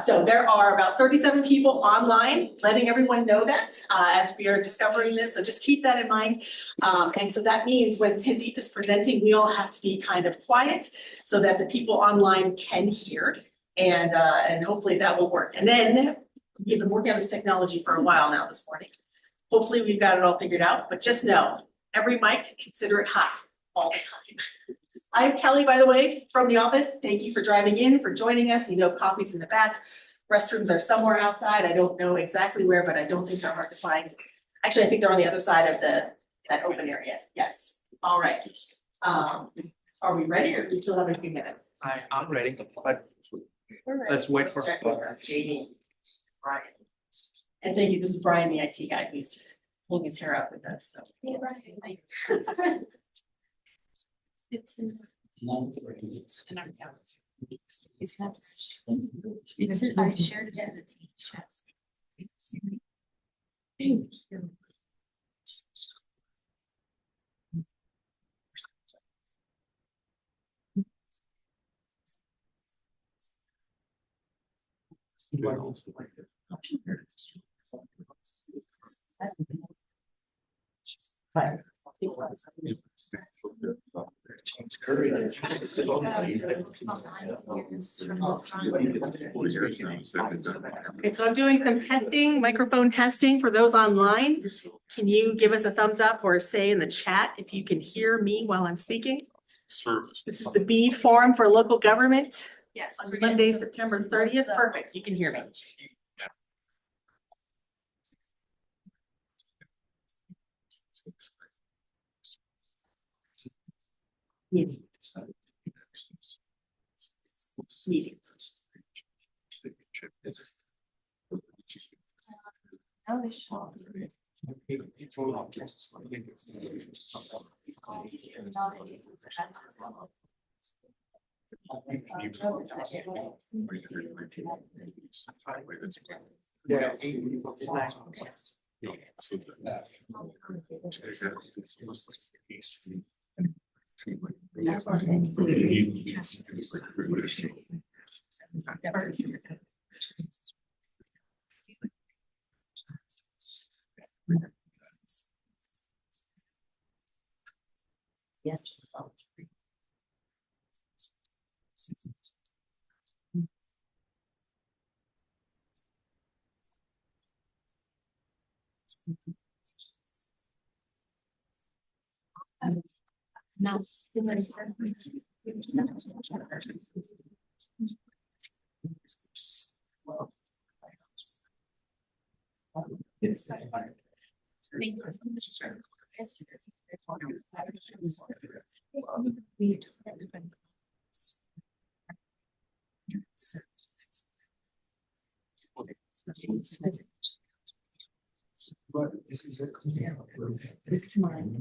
So there are about 37 people online, letting everyone know that as we are discovering this. So just keep that in mind. And so that means when Sandeep is presenting, we all have to be kind of quiet so that the people online can hear. And hopefully that will work. And then we've been working on this technology for a while now this morning. Hopefully we've got it all figured out, but just know every mic, consider it hot all the time. I'm Kelly, by the way, from the office. Thank you for driving in, for joining us. You know, coffee's in the back. Restrooms are somewhere outside. I don't know exactly where, but I don't think they're hard to find. Actually, I think they're on the other side of that open area. Yes. All right. Are we ready or do we still have a few minutes? I'm ready, but let's wait for JD. Brian. And thank you. This is Brian, the IT guy, who's pulling his hair out with us. So. Yeah, Brian, it's in our accounts. I shared it in the team chat. Okay, so I'm doing some testing, microphone testing for those online. Can you give us a thumbs up or say in the chat if you can hear me while I'm speaking? This is the BEAD forum for local government. Yes. On Monday, September 30th. Perfect. You can hear me. Meeting. Yes. This is mine.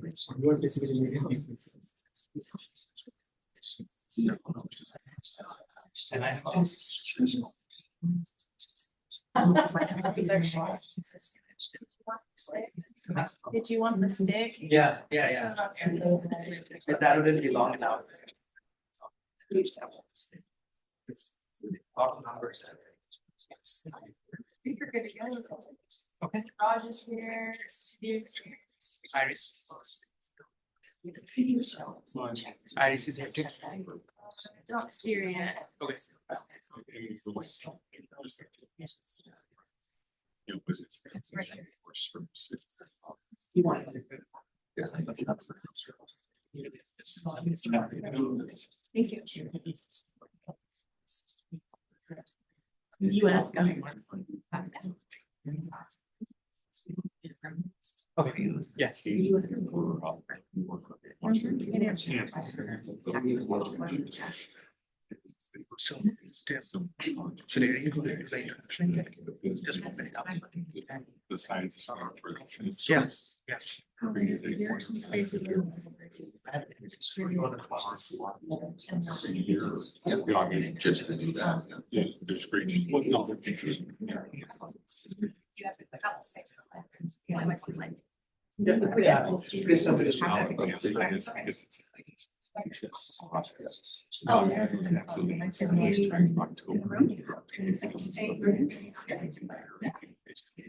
Did you want the stick? Yeah. If that wouldn't be long enough. Numbers. I think you're good to go. Okay. Raj is here. Iris. Iris is here too. Not serious. Okay. It's right here. You want it. Thank you. You ask. Okay. Yes. The science for Yes. Yes. There are some spaces in. just to do that. Yeah, there's great. You have to pick up the space. Yeah, Yeah. Yes. Oh, Yes, yes. absolutely.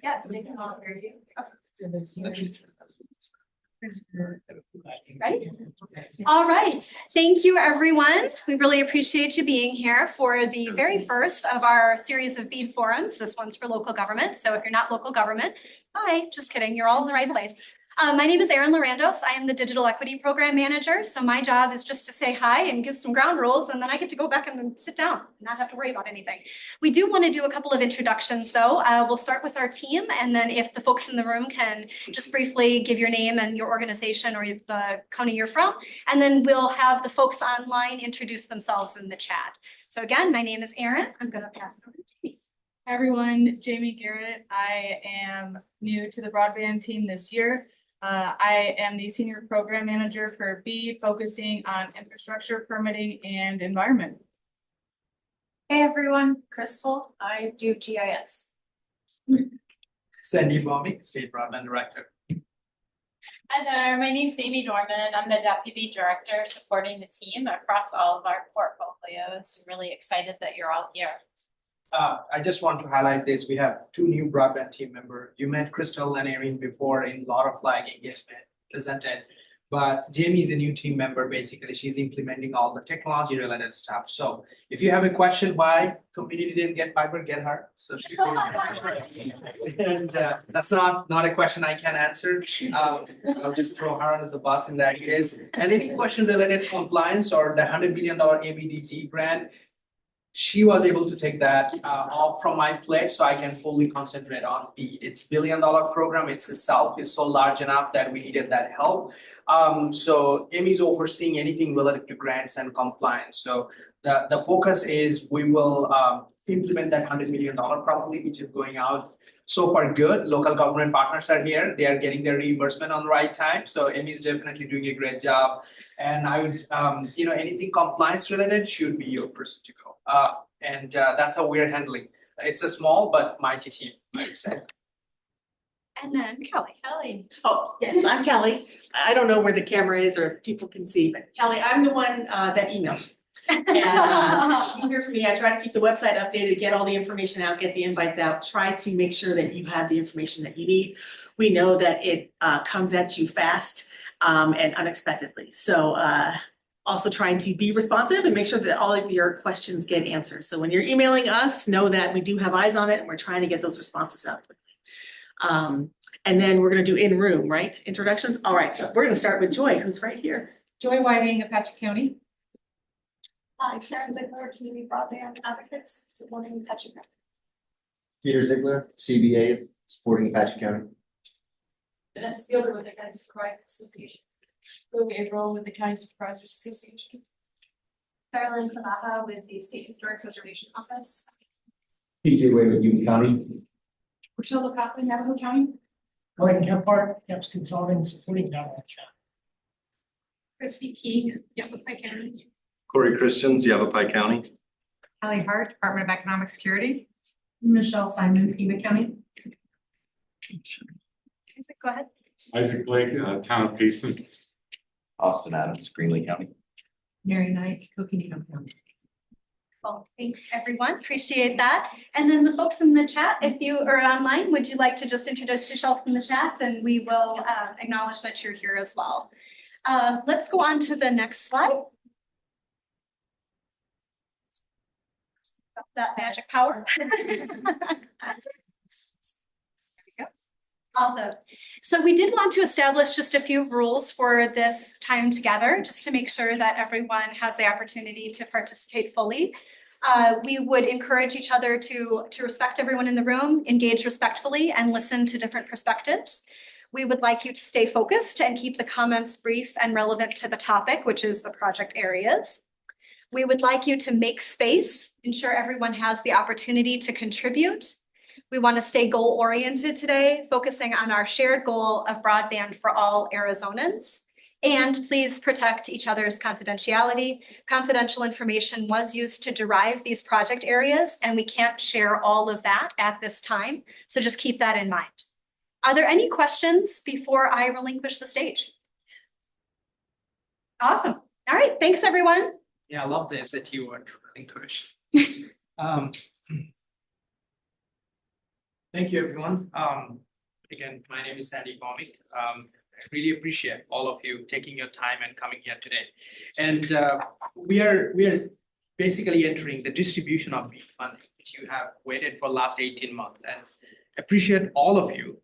Yes, they can all hear you. Ready? All right. Thank you, everyone. We really appreciate you being here for the very first of our series of BEAD forums. This one's for local government. So if you're not local government, hi, just kidding. You're all in the right place. My name is Erin Larandos. I am the Digital Equity Program Manager. So my job is just to say hi and give some ground rules, and then I get to go back and then sit down, not have to worry about anything. We do want to do a couple of introductions, though. We'll start with our team, and then if the folks in the room can just briefly give your name and your organization or the county you're from, and then we'll have the folks online introduce themselves in the chat. So again, my name is Erin. I'm going to pass it over to Jamie. Hi everyone, Jamie Garrett. I am new to the broadband team this year. I am the Senior Program Manager for BEAD, focusing on infrastructure, permitting, and environment. Hey, everyone. Crystal. I do GIS. Sandy Bobby, State Broadband Director. Hi there, my name's Amy Norman. I'm the Deputy Director supporting the team across all of our portfolios. I'm really excited that you're all here. I just want to highlight this. We have two new broadband team members. You met Crystal and Erin before in a lot of engagement presented. But Jamie is a new team member. Basically, she's implementing all the technology related stuff. So if you have a question why community didn't get fiber, get her. So she and that's not a question I can answer. I'll just throw her under the bus in that case. And any question related compliance or the $100 billion ABDG grant, she was able to take that off from my plate, so I can fully concentrate on BEAD. It's $1 billion program. Itself is so large enough that we needed that help. So Amy's overseeing anything related to grants and compliance. So the focus is we will implement that $100 million probably, which is going out so far good. Local government partners are here. They are getting their reimbursement on the right time. So Amy's definitely doing a great job. And I would, anything compliance related should be your person to go. And that's how we're handling. It's a small but mighty team, I would say. And then Kelly. Kelly. Oh, yes, I'm Kelly. I don't know where the camera is or if people can see, but Kelly, I'm the one that emails. And you hear from me, I try to keep the website updated, get all the information out, get the invites out, try to make sure that you have the information that you need. We know that it comes at you fast and unexpectedly. So also trying to be responsive and make sure that all of your questions get answered. So when you're emailing us, know that we do have eyes on it and we're trying to get those responses out quickly. And then we're gonna do in-room, right? Introductions. All right, so we're gonna start with Joy, who's right here. Joy Whiting, Apache County. Hi, Karen Ziegler, Community Broadband Advocates, supporting Apache County. Peter Ziegler, CBA, supporting Apache County. Vanessa Fielder with the County Supervisors Association. Louis April with the County Supervisors Association. Carolyn Kanaha with the State Historic Preservation Office. PJ Way with Union County. Rochelle Copley, Navajo County. Glenn Gephardt, Caps Consulting, supporting Navajo County. Christy Keith, Yavapai County. Corey Christians, Yavapai County. Allie Hart, Department of Economic Security. Michelle Simon, Pima County. Go ahead. Isaac Blake, Town of Payson. Austin Adams, Greenlee County. Mary Knight, Coconino County. Well, thanks everyone, appreciate that. And then the folks in the chat, if you are online, would you like to just introduce yourself in the chat and we will acknowledge that you're here as well. Let's go on to the next slide. That magic power. Awesome. So we did want to establish just a few rules for this time together, just to make sure that everyone has the opportunity to participate fully. We would encourage each other to respect everyone in the room, engage respectfully, and listen to different perspectives. We would like you to stay focused and keep the comments brief and relevant to the topic, which is the project areas. We would like you to make space, ensure everyone has the opportunity to contribute. We want to stay goal-oriented today, focusing on our shared goal of broadband for all Arizonans. And please protect each other's confidentiality. Confidential information was used to derive these project areas, and we can't share all of that at this time. So just keep that in mind. Are there any questions before I relinquish the stage? Awesome. All right, thanks, everyone. Yeah, I love the SAT word, encourage. Thank you, everyone. Again, my name is Sandy Bomik. I really appreciate all of you taking your time and coming here today. And we are basically entering the distribution of BEAD funding, which you have waited for last 18 months. And appreciate all of you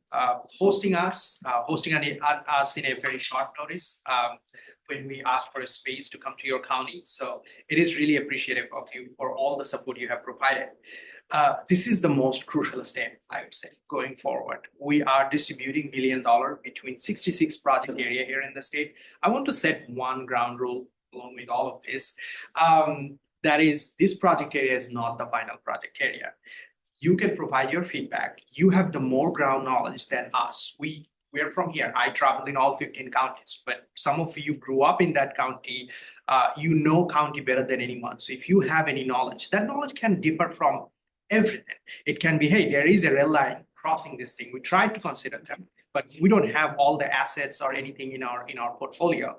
hosting us in a very short notice when we asked for a space to come to your county. So it is really appreciative of you for all the support you have provided. This is the most crucial step, I would say, going forward. We are distributing $1 million between 66 project area here in the state. I want to set one ground rule along with all of this. That is, this project area is not the final project area. You can provide your feedback. You have the more ground knowledge than us. We're from here. I traveled in all 15 counties, but some of you grew up in that county. You know county better than anyone. So if you have any knowledge, that knowledge can differ from everything. It can be, hey, there is a red line crossing this thing. We tried to consider them, but we don't have all the assets or anything in our portfolio.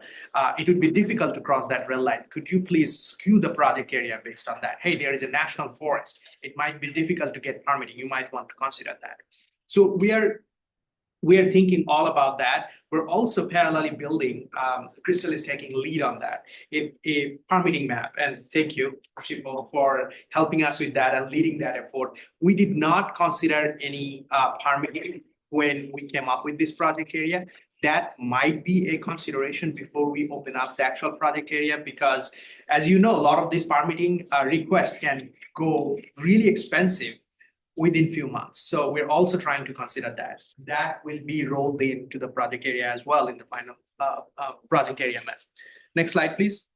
It would be difficult to cross that red line. Could you please skew the project area based on that? Hey, there is a national forest. It might be difficult to get permitting. You might want to consider that. So we are thinking all about that. We're also parallelly building, Crystal is taking lead on that, a permitting map. And thank you, Shippo, for helping us with that and leading that effort. We did not consider any permitting when we came up with this project area. That might be a consideration before we open up the actual project area, because as you know, a lot of these permitting requests can go really expensive within few months. So we're also trying to consider that. That will be rolled into the project area as well in the final project area map. Next slide, please.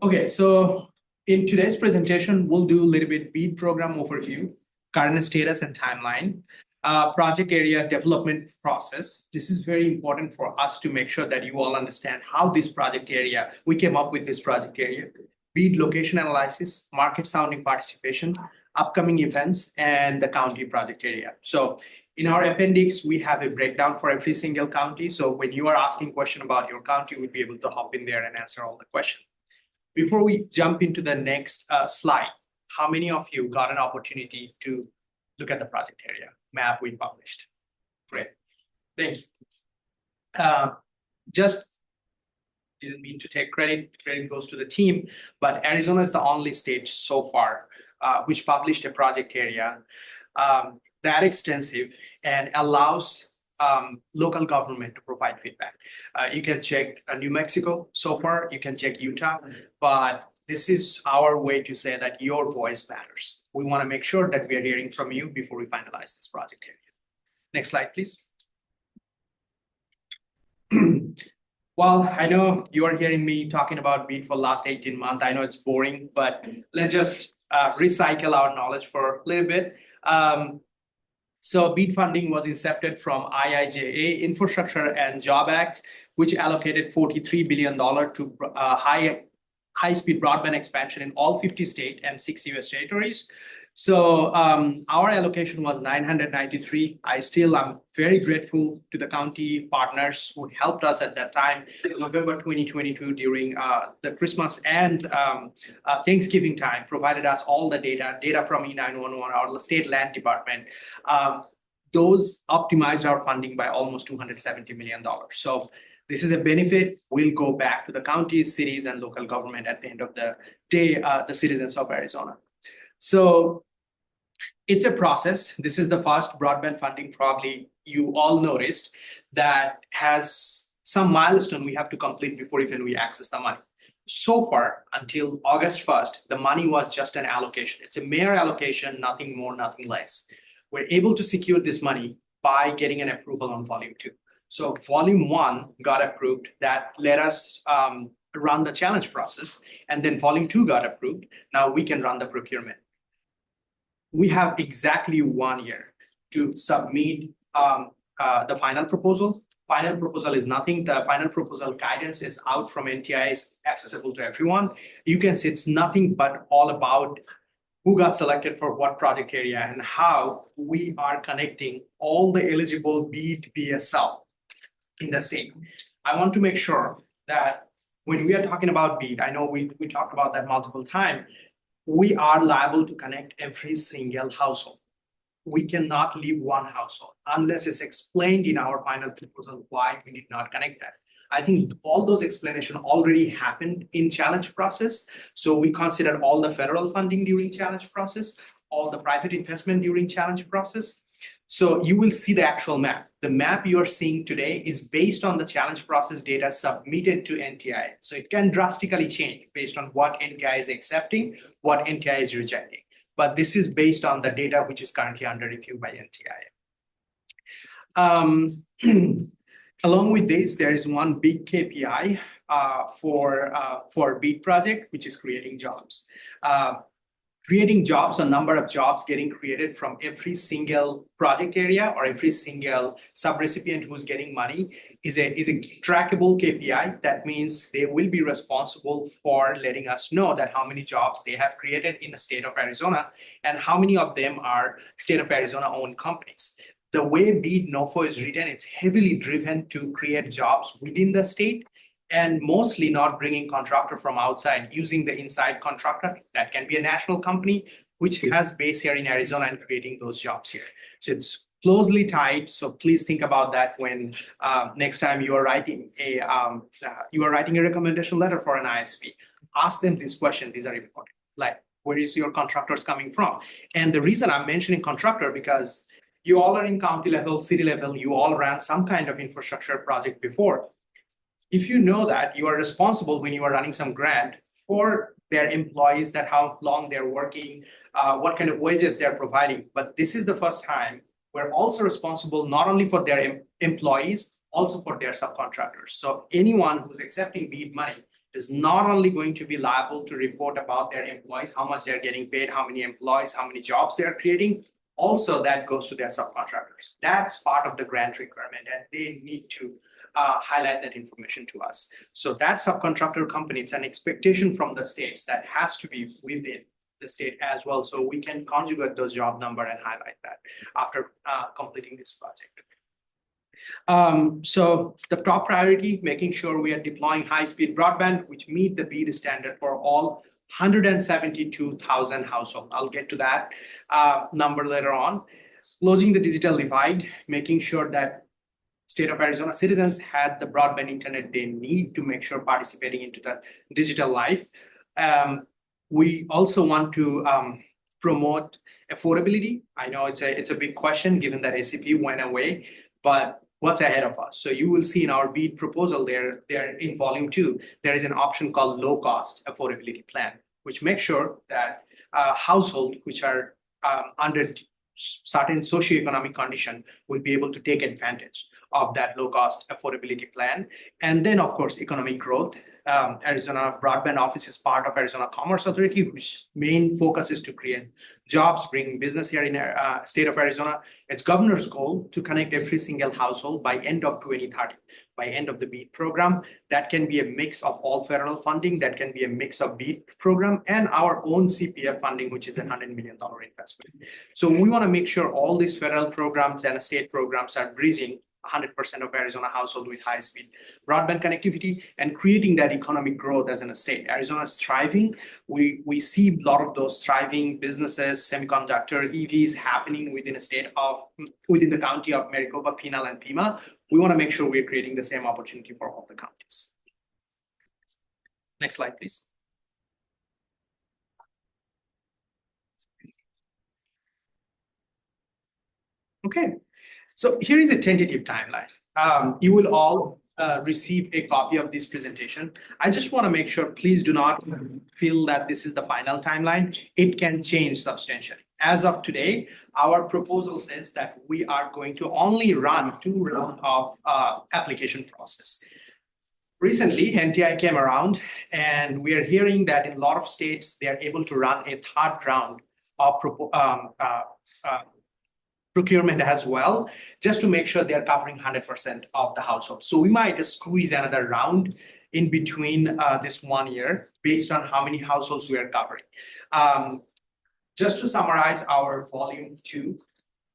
Okay, so in today's presentation, we'll do a little bit BEAD program overview, current status and timeline, project area development process. This is very important for us to make sure that you all understand how this project area, we came up with this project area. BEAD location analysis, market sounding participation, upcoming events, and the county project area. So in our appendix, we have a breakdown for every single county. So when you are asking a question about your county, we'll be able to hop in there and answer all the questions. Before we jump into the next slide, how many of you got an opportunity to look at the project area map we published? Great, thank you. Didn't mean to take credit goes to the team, but Arizona is the only state so far which published a project area that extensive and allows local government to provide feedback. You can check New Mexico so far, you can check Utah, but this is our way to say that your voice matters. We want to make sure that we are hearing from you before we finalize this project area. Next slide, please. Well, I know you are hearing me talking about BEAD for the last 18 months. I know it's boring, but let's just recycle our knowledge for a little bit. So BEAD funding was incepted from IIJA, Infrastructure and Job Act, which allocated $43 billion to high-speed broadband expansion in all 50 states and 6 US territories. So our allocation was 993. I'm very grateful to the county partners who helped us at that time, November 2022, during the Christmas and Thanksgiving time, provided us all the data from E911, our state land department. Those optimized our funding by almost $270 million. So this is a benefit. We'll go back to the counties, cities, and local government at the end of the day, the citizens of Arizona. So it's a process. This is the first broadband funding, probably you all noticed, that has some milestone we have to complete before even we access the money. So far, until August 1st, the money was just an allocation. It's a mere allocation, nothing more, nothing less. We're able to secure this money by getting an approval on volume 2. So volume 1 got approved. That let us run the challenge process. And then volume 2 got approved. Now we can run the procurement. We have exactly 1 year to submit the final proposal. Final proposal is nothing. The final proposal guidance is out from NTIA, is accessible to everyone. You can see it's nothing but all about who got selected for what project area and how we are connecting all the eligible BEAD BSL in the state. I want to make sure that when we are talking about BEAD, I know we talked about that multiple times, we are liable to connect every single household. We cannot leave one household unless it's explained in our final proposal why we did not connect that. I think all those explanations already happened in challenge process. So we considered all the federal funding during challenge process, all the private investment during challenge process. So you will see the actual map. The map you are seeing today is based on the challenge process data submitted to NTIA. So it can drastically change based on what NTIA is accepting, what NTIA is rejecting. But this is based on the data which is currently under review by NTIA. Along with this, there is one big KPI for BEAD project, which is creating jobs. Creating jobs, a number of jobs getting created from every single project area or every single subrecipient who's getting money is a trackable KPI. That means they will be responsible for letting us know that how many jobs they have created in the state of Arizona and how many of them are state of Arizona owned companies. The way BEAD NOFO is written, it's heavily driven to create jobs within the state and mostly not bringing contractor from outside, using the inside contractor. That can be a national company which has base here in Arizona and creating those jobs here. So it's closely tied. So please think about that when next time you are writing a recommendation letter for an ISP. Ask them this question. These are important. Like, where is your contractors coming from? And the reason I'm mentioning contractor because you all are in county level, city level, you all ran some kind of infrastructure project before. If you know that you are responsible when you are running some grant for their employees, that how long they're working, what kind of wages they're providing. But this is the first time we're also responsible not only for their employees, also for their subcontractors. So anyone who's accepting BEAD money is not only going to be liable to report about their employees, how much they're getting paid, how many employees, how many jobs they're creating, also that goes to their subcontractors. That's part of the grant requirement and they need to highlight that information to us. So that subcontractor company, it's an expectation from the states that has to be within the state as well. So we can conjugate those job number and highlight that after completing this project. So the top priority, making sure we are deploying high-speed broadband, which meet the BEAD standard for all 172,000 households. I'll get to that number later on. Closing the digital divide, making sure that state of Arizona citizens had the broadband internet they need to make sure participating into the digital life. We also want to promote affordability. I know it's a big question given that ACP went away, but what's ahead of us? So you will see in our BEAD proposal there in volume 2, there is an option called low cost affordability plan, which makes sure that households which are under certain socioeconomic condition will be able to take advantage of that low cost affordability plan. And then of course, economic growth. Arizona Broadband Office is part of Arizona Commerce Authority, whose main focus is to create jobs, bring business here in state of Arizona. It's governor's goal to connect every single household by end of 2030, by end of the BEAD program. That can be a mix of all federal funding, that can be a mix of BEAD program and our own CPF funding, which is a $100 million investment. So we want to make sure all these federal programs and state programs are bridging 100% of Arizona household with high-speed broadband connectivity and creating that economic growth as in a state. Arizona is thriving. We see a lot of those thriving businesses, semiconductor, EVs happening within the county of Maricopa, Pinal, and Pima. We want to make sure we're creating the same opportunity for all the counties. Next slide, please. Okay. So here is a tentative timeline. You will all receive a copy of this presentation. I just want to make sure, please do not feel that this is the final timeline. It can change substantially. As of today, our proposal says that we are going to only run 2 rounds of application process. Recently, NTI came around and we are hearing that in a lot of states, they are able to run a 3rd round of procurement as well, just to make sure they're covering 100% of the household. So we might just squeeze another round in between this 1 year based on how many households we are covering. Just to summarize our volume 2,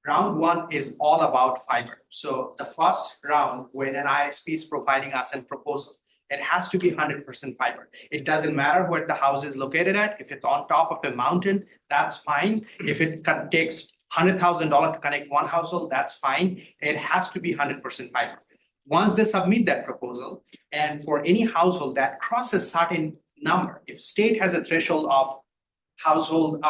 Round one is all about fiber. So the first round, when an ISP is providing us a proposal, it has to be 100% fiber. It doesn't matter where the house is located at. If it's on top of a mountain, that's fine. If it takes $100,000 to connect one household, that's fine. It has to be 100% fiber. Once they submit that proposal, and for any household that crosses certain number, if state has a threshold of household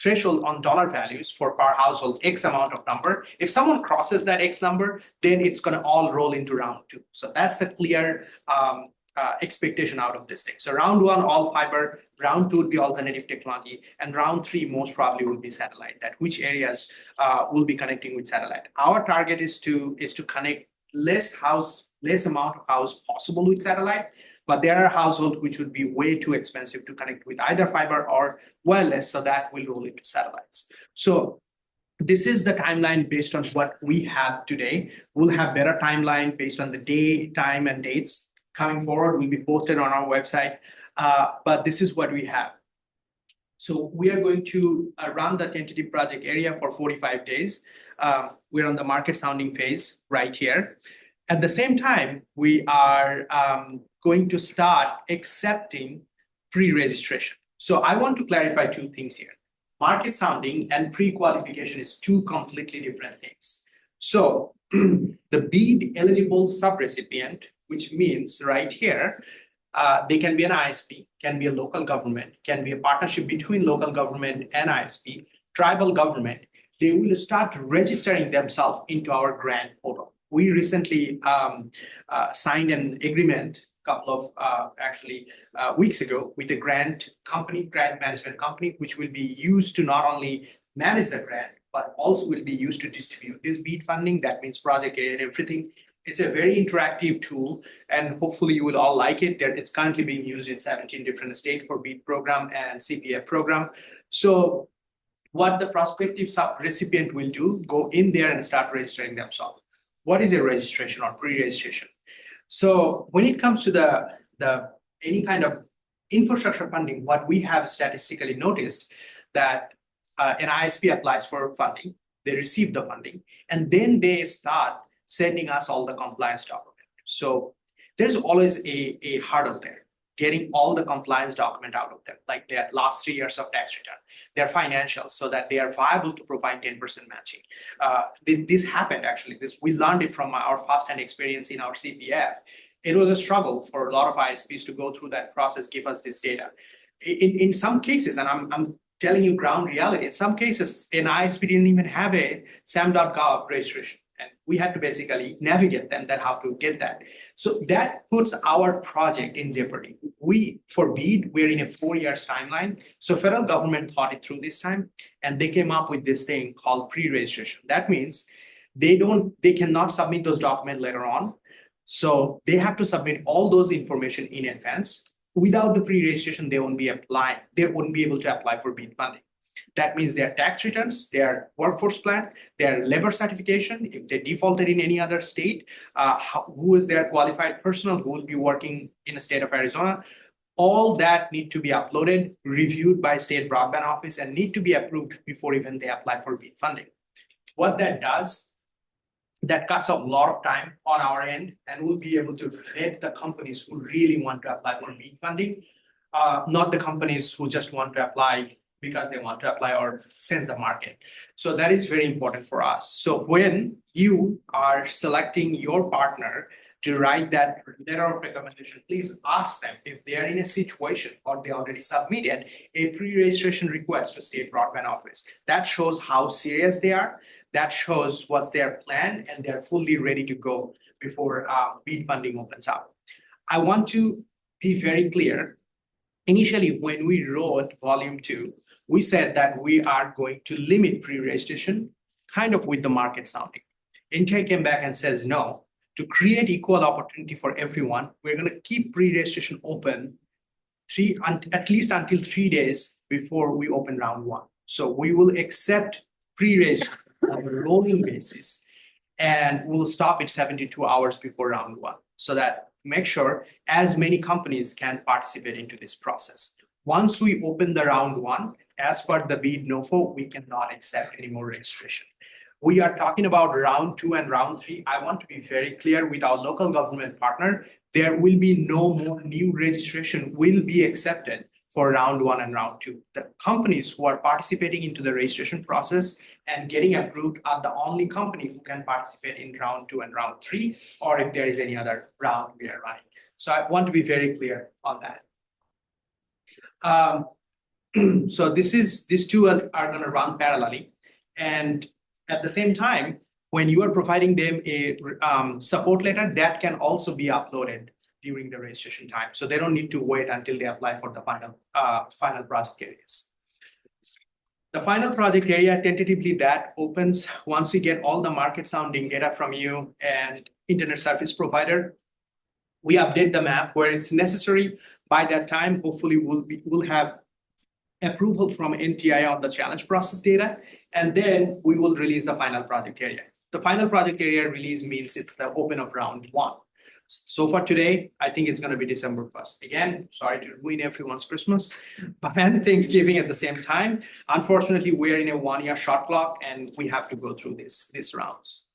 threshold on dollar values for per household, X amount of number. If someone crosses that X number, then it's going to all roll into round two. So that's the clear expectation out of this thing. So round one, all fiber, round two would be alternative technology, and round three most probably will be satellite, that which areas will be connecting with satellite. Our target is to connect less amount of house possible with satellite, but there are households which would be way too expensive to connect with either fiber or wireless, so that will roll into satellites. So this is the timeline based on what we have today. We'll have better timeline based on the day, time, and dates coming forward. Will be posted on our website, but this is what we have. So we are going to run the tentative project area for 45 days. We're on the market sounding phase right here. At the same time, we are going to start accepting pre-registration. So I want to clarify two things here. Market sounding and pre-qualification is two completely different things. So the BEAD eligible subrecipient, which means right here, they can be an ISP, can be a local government, can be a partnership between local government and ISP, tribal government. They will start registering themselves into our grant portal. We recently signed an agreement a couple of weeks ago with a grant management company, which will be used to not only manage the grant, but also will be used to distribute this BEAD funding. That means project area and everything. It's a very interactive tool, and hopefully you will all like it. It's currently being used in 17 different states for BEAD program and CPF program. So what the prospective recipient will do, go in there and start registering themselves. What is a registration or pre-registration? So when it comes to the any kind of infrastructure funding, what we have statistically noticed that an ISP applies for funding, they receive the funding, and then they start sending us all the compliance document. So there's always a hurdle there, getting all the compliance document out of them, like their last 3 years of tax return, their financials, so that they are viable to provide 10% matching. This happened actually. We learned it from our first-hand experience in our CPF. It was a struggle for a lot of ISPs to go through that process, give us this data. In some cases, and I'm telling you ground reality, in some cases, an ISP didn't even have a SAM.gov registration. And we had to basically navigate them that how to get that. So that puts our project in jeopardy. For BEAD, we're in a 4 years timeline. So federal government thought it through this time, and they came up with this thing called pre-registration. That means they cannot submit those documents later on. So they have to submit all those information in advance. Without the pre-registration, they wouldn't be able to apply for BEAD funding. That means their tax returns, their workforce plan, their labor certification, if they defaulted in any other state, who is their qualified personnel who will be working in the state of Arizona, all that need to be uploaded, reviewed by State Broadband Office, and need to be approved before even they apply for BEAD funding. What that does, that cuts off a lot of time on our end, and we'll be able to vet the companies who really want to apply for BEAD funding, not the companies who just want to apply because they want to apply or sense the market. So that is very important for us. So when you are selecting your partner to write that letter of recommendation, please ask them if they are in a situation or they already submitted a pre-registration request to State Broadband Office. That shows how serious they are. That shows what's their plan, and they're fully ready to go before BEAD funding opens up. I want to be very clear. Initially, when we wrote volume 2, we said that we are going to limit pre-registration kind of with the market sounding. NTI came back and says, no, to create equal opportunity for everyone, we're going to keep pre-registration open at least until 3 days before we open round 1. So we will accept pre-registration on a rolling basis, and we'll stop it 72 hours before round 1, so that make sure as many companies can participate into this process. Once we open the round 1, as per the BEAD NOFO, we cannot accept any more registration. We are talking about round 2 and round 3. I want to be very clear with our local government partner. There will be no more new registration will be accepted for round 1 and round 2. The companies who are participating into the registration process and getting approved are the only companies who can participate in round 2 and round 3, or if there is any other round we are running. So I want to be very clear on that. So these two are going to run parallelly, and at the same time, when you are providing them a support letter, that can also be uploaded during the registration time. So they don't need to wait until they apply for the final project areas. The final project area, tentatively, that opens once we get all the market sounding data from you and internet service provider. We update the map where it's necessary. By that time, hopefully we'll have approval from NTIA on the challenge process data, and then we will release the final project area. The final project area release means it's the open of round 1. So for today, I think it's going to be December 1st. Again, sorry to ruin everyone's Christmas, and Thanksgiving at the same time. Unfortunately, we're in a 1-year shot clock, and we have to go through these rounds.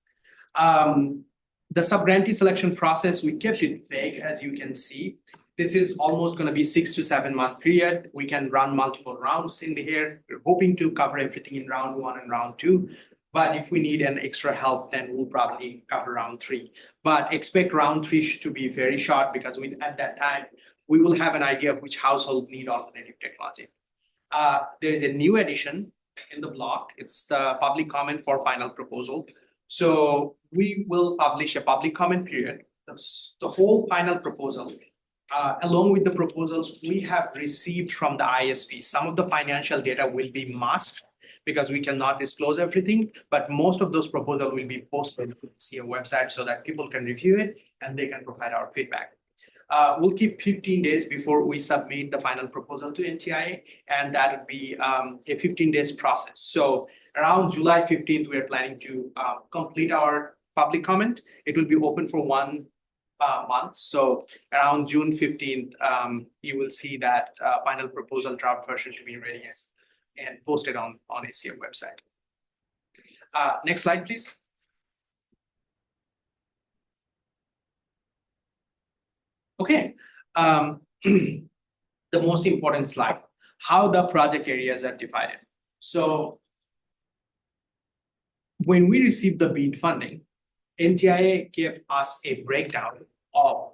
The sub-grantee selection process, we kept it vague, as you can see. This is almost going to be 6 to 7 month period. We can run multiple rounds in here. We're hoping to cover everything in round 1 and round 2. But if we need an extra help, then we'll probably cover round 3. But expect round 3 to be very short, because at that time, we will have an idea of which household need alternative technology. There is a new addition in the block. It's the public comment for final proposal. So we will publish a public comment period. The whole final proposal, along with the proposals we have received from the ISP. Some of the financial data will be masked because we cannot disclose everything, but most of those proposals will be posted to the website so that people can review it and they can provide our feedback. We'll keep 15 days before we submit the final proposal to NTIA, and that would be a 15 days process. So around July 15th, we are planning to complete our public comment. It will be open for 1 month. So around June 15th, you will see that final proposal draft version to be ready and posted on ACA website. Next slide, please. Okay, the most important slide, how the project areas are divided. So when we received the BEAD funding, NTIA gave us a breakdown of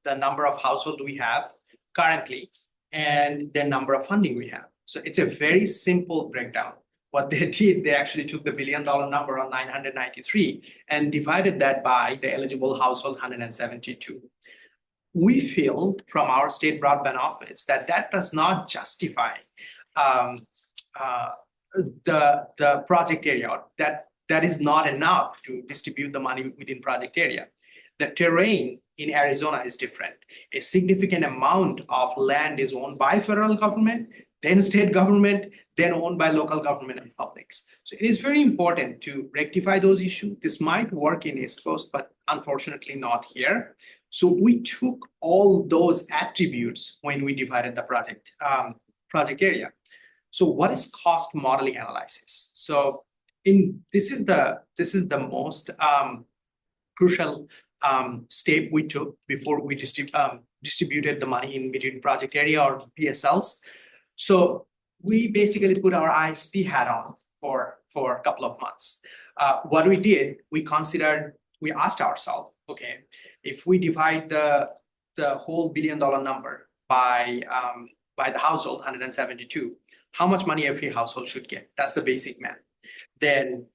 the number of households we have currently and the number of funding we have. So it's a very simple breakdown. What they did, they actually took the $1 billion number on 993 and divided that by the eligible household 172. We feel from our State Broadband Office that does not justify the project area. That is not enough to distribute the money within project area. The terrain in Arizona is different. A significant amount of land is owned by federal government, then state government, then owned by local government and publics. So it is very important to rectify those issues. This might work in East Coast, but unfortunately not here. So we took all those attributes when we divided the project area. So what is cost modeling analysis? So this is the most crucial step we took before we distributed the money in between project area or PSLs. So we basically put our ISP hat on for a couple of months. What we did, we asked ourselves, okay, if we divide the whole $1 billion number by the household 172, how much money every household should get? That's the basic math. Then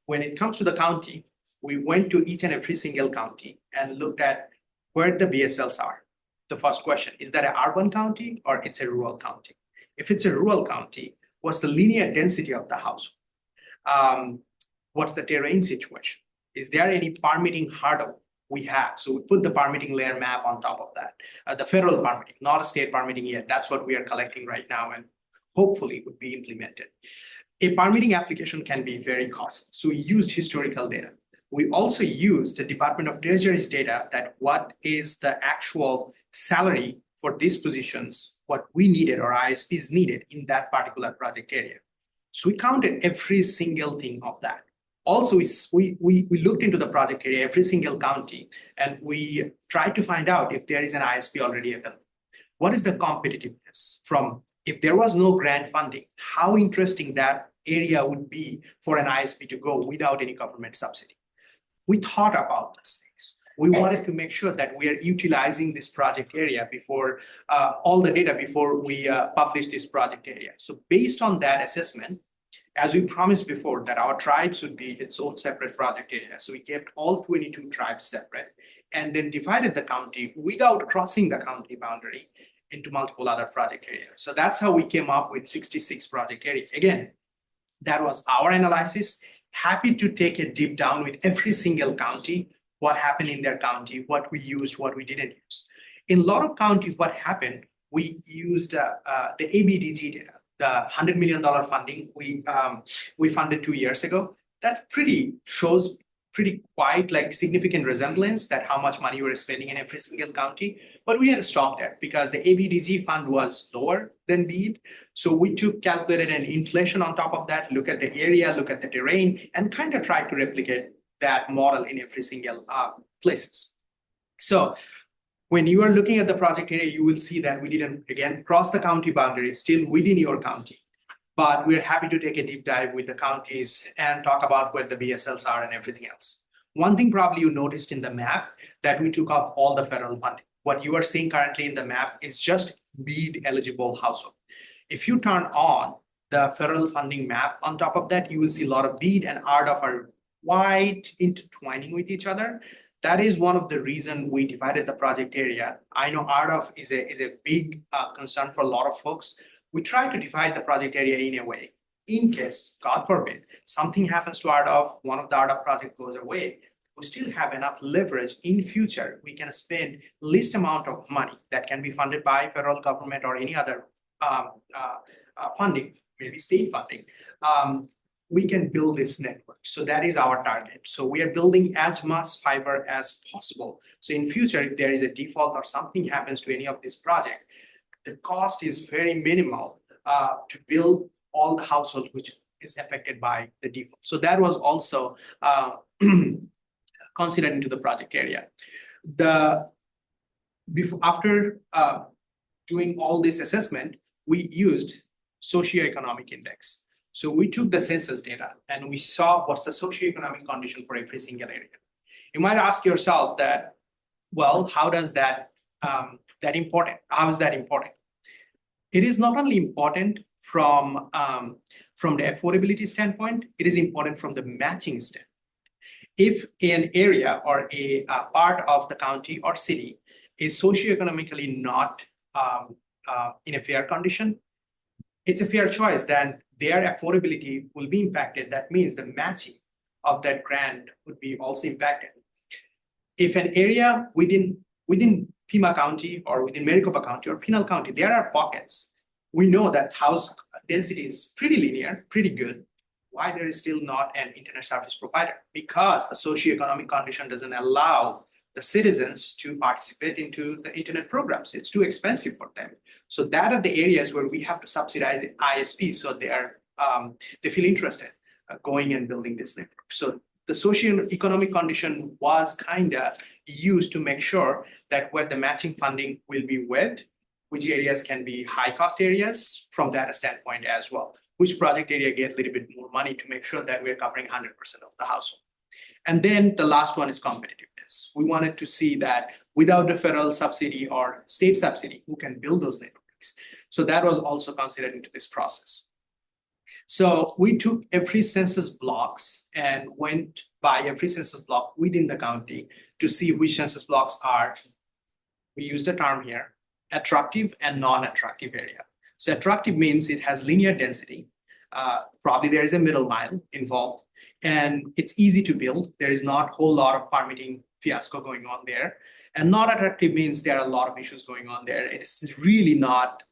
when it comes to the county, we went to each and every single county and looked at where the BSLs are. The first question, is that an urban county or it's a rural county? If it's a rural county, what's the linear density of the household? What's the terrain situation? Is there any permitting hurdle we have? So we put the permitting layer map on top of that. The federal permitting, not a state permitting yet. That's what we are collecting right now and hopefully would be implemented. A permitting application can be very costly. So we used historical data. We also used the Department of Treasury's data that what is the actual salary for these positions, what we needed or ISPs needed in that particular project area. So we counted every single thing of that. Also, we looked into the project area, every single county, and we tried to find out if there is an ISP already available. What is the competitiveness from, if there was no grant funding, how interesting that area would be for an ISP to go without any government subsidy? We thought about those things. We wanted to make sure that we are utilizing this project area before all the data before we publish this project area. So based on that assessment, as we promised before, that our tribes would be its own separate project area. So we kept all 22 tribes separate and then divided the county without crossing the county boundary into multiple other project areas. So that's how we came up with 66 project areas. Again, that was our analysis. Happy to take a deep down with every single county, what happened in their county, what we used, what we didn't use. In a lot of counties, what happened, we used the ABDG data. The $100 million funding we funded 2 years ago, that shows pretty quite like significant resemblance that how much money we're spending in every single county. But we had to stop there because the ABDG fund was lower than BEAD. So we calculated an inflation on top of that, look at the area, look at the terrain, and kind of tried to replicate that model in every single places. So when you are looking at the project area, you will see that we didn't, again, cross the county boundary, still within your county. But we're happy to take a deep dive with the counties and talk about where the BSLs are and everything else. One thing probably you noticed in the map that we took off all the federal funding. What you are seeing currently in the map is just BEAD eligible household. If you turn on the federal funding map on top of that, you will see a lot of BEAD and RDOF are quite intertwining with each other. That is one of the reasons we divided the project area. I know RDOF is a big concern for a lot of folks. We try to divide the project area in a way, in case, God forbid, something happens to RDOF, one of the RDOF project goes away, we still have enough leverage in future. We can spend least amount of money that can be funded by federal government or any other funding, maybe state funding. We can build this network. So that is our target. So we are building as much fiber as possible. So in future, if there is a default or something happens to any of this project, the cost is very minimal to build all the households which is affected by the default. So that was also considered into the project area. After doing all this assessment, we used socioeconomic index. So we took the census data and we saw what's the socioeconomic condition for every single area. You might ask yourself that, well, how does that important? How is that important? It is not only important from the affordability standpoint, it is important from the matching standpoint. If an area or a part of the county or city is socioeconomically not in a fair condition, it's a fair choice, then their affordability will be impacted. That means the matching of that grant would be also impacted. If an area within Pima County or within Maricopa County or Pinal County, there are pockets. We know that house density is pretty linear, pretty good. Why there is still not an internet service provider? Because the socioeconomic condition doesn't allow the citizens to participate into the internet programs. It's too expensive for them. So that are the areas where we have to subsidize ISPs so they feel interested going and building this network. So the socioeconomic condition was kind of used to make sure that where the matching funding will be with, which areas can be high cost areas from that standpoint as well, which project area get a little bit more money to make sure that we're covering 100% of the household. And then the last one is competitiveness. We wanted to see that without the federal subsidy or state subsidy, who can build those networks. So that was also considered into this process. So we took every census blocks and went by every census block within the county to see which census blocks are, we used a term here, attractive and non-attractive area. So attractive means it has linear density. Probably there is a middle mile involved and it's easy to build. There is not a whole lot of permitting fiasco going on there. And not attractive means there are a lot of issues going on there. It's really not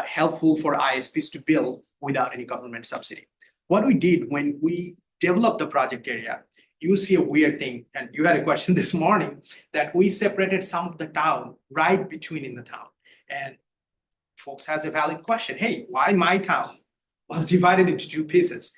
helpful for ISPs to build without any government subsidy. What we did when we developed the project area, you see a weird thing, and you had a question this morning, that we separated some of the town right between in the town. And folks has a valid question. Hey, why my town was divided into two pieces?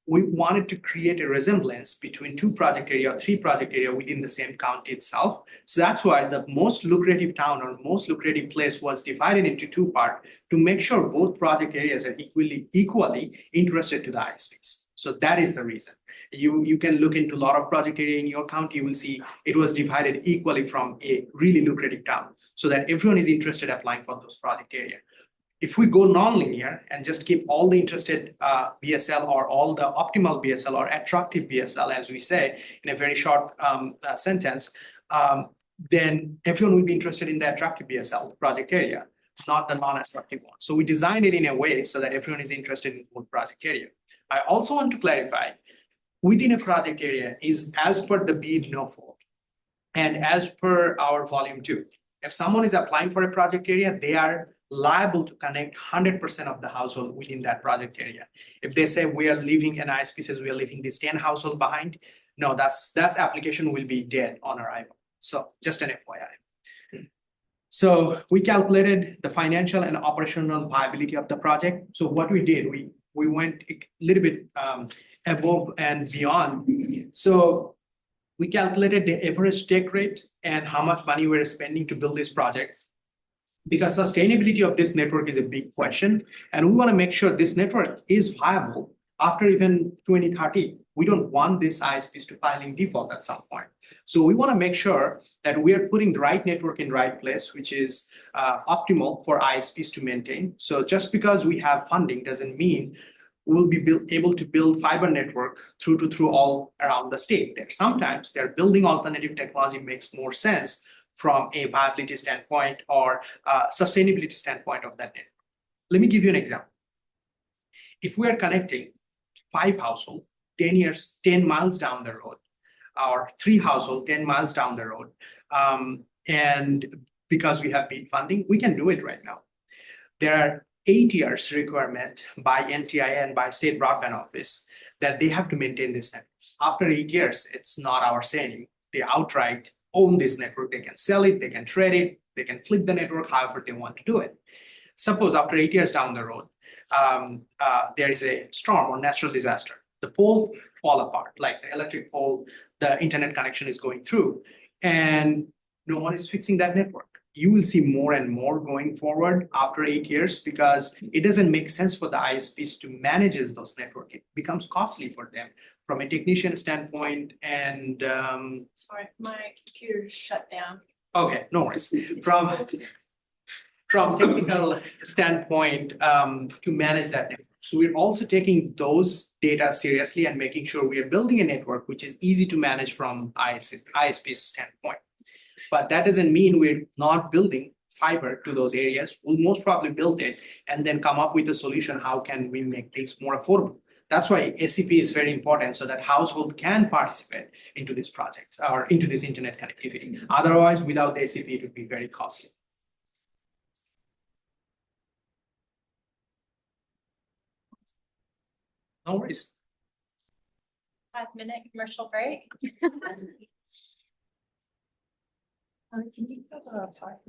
We wanted to create a resemblance between two project area or three project area within the same county itself. So that's why the most lucrative town or most lucrative place was divided into two parts to make sure both project areas are equally interested to the ISPs. So that is the reason. You can look into a lot of project area in your county, you will see it was divided equally from a really lucrative town so that everyone is interested applying for those project area. If we go non-linear and just keep all the interested BSL or all the optimal BSL or attractive BSL, as we say in a very short sentence, then everyone will be interested in the attractive BSL project area, not the non-attractive one. So we designed it in a way so that everyone is interested in both project area. I also want to clarify, within a project area is as per the BEAD no fault and as per our volume 2. If someone is applying for a project area, they are liable to connect 100% of the household within that project area. If they say we are leaving, an ISP says we are leaving these 10 households behind, no, that application will be dead on arrival. So just an FYI. So we calculated the financial and operational viability of the project. So what we did, we went a little bit above and beyond. So we calculated the average take rate and how much money we're spending to build this project. Because sustainability of this network is a big question, and we want to make sure this network is viable after even 2030. We don't want these ISPs to file in default at some point. So we want to make sure that we are putting the right network in the right place, which is optimal for ISPs to maintain. So just because we have funding doesn't mean we'll be able to build fiber network through all around the state. Sometimes they're building alternative technology makes more sense from a viability standpoint or sustainability standpoint of that network. Let me give you an example. If we are connecting 5 households 10 miles down the road, or 3 households 10 miles down the road, and because we have BEAD funding, we can do it right now. There are 8 years requirement by NTIA and by State Broadband Office that they have to maintain this network. After 8 years, it's not our say anymore. They outright own this network. They can sell it, they can trade it, they can flip the network however they want to do it. Suppose after 8 years down the road, there is a storm or natural disaster. The pole fall apart, like the electric pole, the internet connection is going through, and no one is fixing that network. You will see more and more going forward after 8 years because it doesn't make sense for the ISPs to manage those networks. It becomes costly for them from a technician standpoint and Sorry, my computer shut down. okay, no worries. From technical standpoint to manage that network. So we're also taking those data seriously and making sure we are building a network which is easy to manage from ISP's standpoint. But that doesn't mean we're not building fiber to those areas. We'll most probably build it and then come up with a solution. How can we make things more affordable? That's why SCP is very important so that household can participate into this project or into this internet connectivity. Otherwise, without the SCP, it would be very costly. No worries. 5-minute commercial break. Can you go to a park?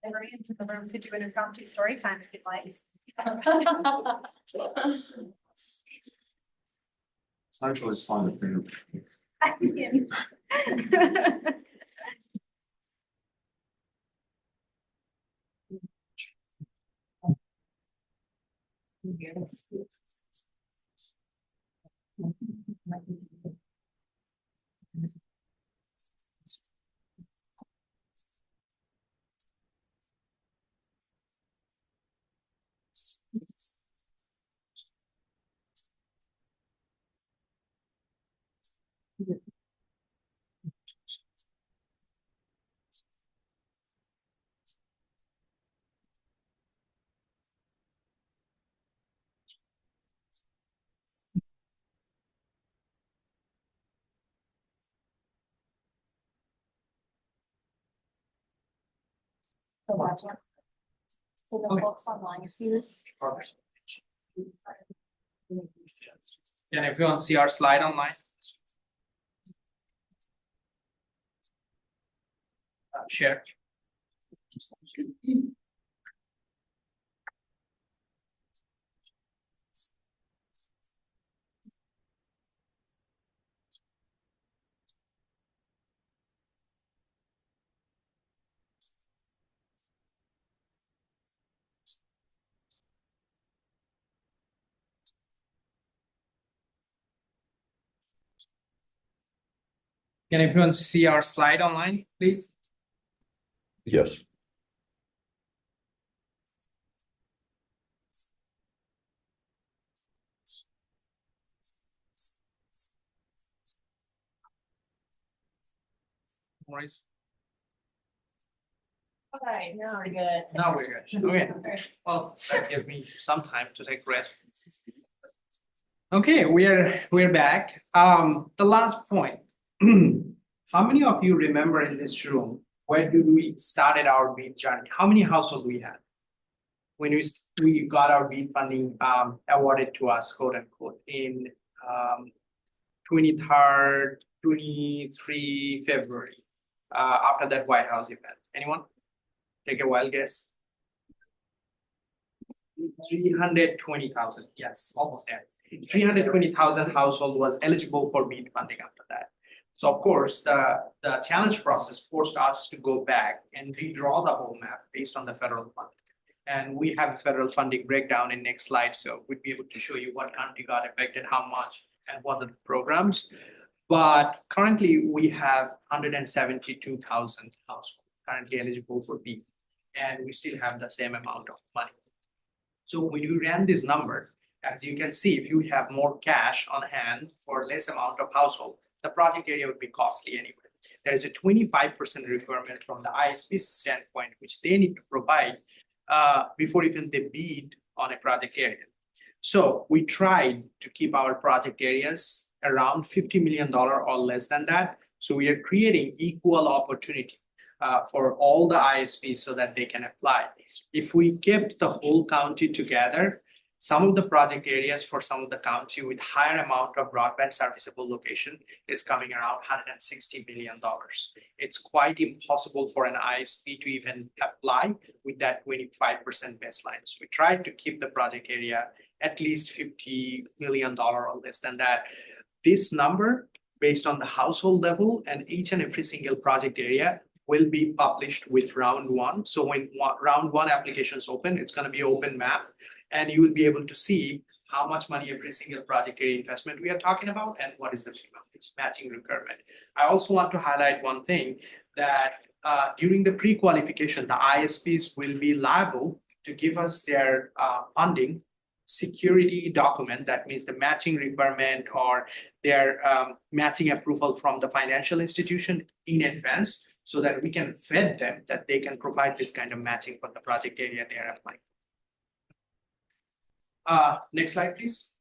Everyone's in the room could do an impromptu story time if you'd like. Central is fun. So the Okay. folks online, you see this? Can everyone see our slide online? Share. Can everyone see our slide online, please? Yes. Maurice? Okay, now we're good. Now we're good. Okay. Well, that give me some time to take rest. Okay, we're back. The last point. How many of you remember in this room, where did we started our BEAD journey? How many households we had? When we got our BEAD funding awarded to us, quote unquote, in 23rd, 23 February, after that White House event. Anyone? Take a wild guess. 320,000, yes, almost there. 320,000 household was eligible for BEAD funding after that. So of course, the challenge process forced us to go back and redraw the whole map based on the federal funding. And we have a federal funding breakdown in next slide, so we'd be able to show you what country got affected, how much, and what are the programs. But currently, we have 172,000 households currently eligible for BEAD, and we still have the same amount of money. So when you ran this number, as you can see, if you have more cash on hand for less amount of household, the project area would be costly anyway. There is a 25% requirement from the ISP standpoint, which they need to provide before even they bid on a project area. So we tried to keep our project areas around $50 million or less than that. So we are creating equal opportunity for all the ISPs so that they can apply. If we kept the whole county together, some of the project areas for some of the county with higher amount of broadband serviceable location is coming around $160 million. It's quite impossible for an ISP to even apply with that 25% baseline. So we tried to keep the project area at least $50 million or less than that. This number, based on the household level and each and every single project area, will be published with round one. So when round one applications open, it's going to be open map, and you will be able to see how much money every single project area investment we are talking about and what is the matching requirement. I also want to highlight one thing, that during the pre-qualification, the ISPs will be liable to give us their funding security document. That means the matching requirement or their matching approval from the financial institution in advance, so that we can vet them that they can provide this kind of matching for the project area they are applying. Next slide, please.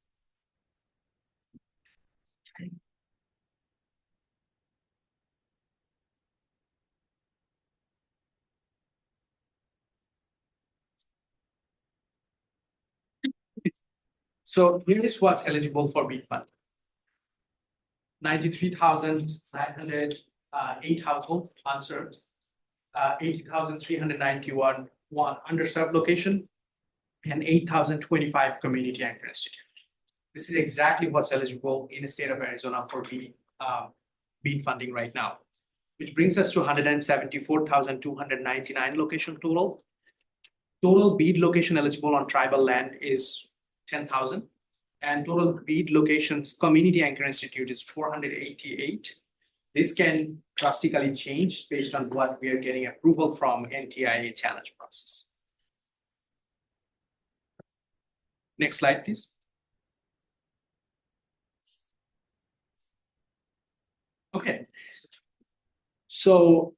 So here is what's eligible for BEAD fund. 93,908 households unserved, 80,391 underserved location, and 8,025 community anchor institute. This is exactly what's eligible in the state of Arizona for BEAD funding right now, which brings us to 174,299 location total. Total BEAD location eligible on tribal land is 10,000, and total BEAD locations community anchor institute is 488. This can drastically change based on what we are getting approval from NTIA challenge process. Next slide, please. Okay, so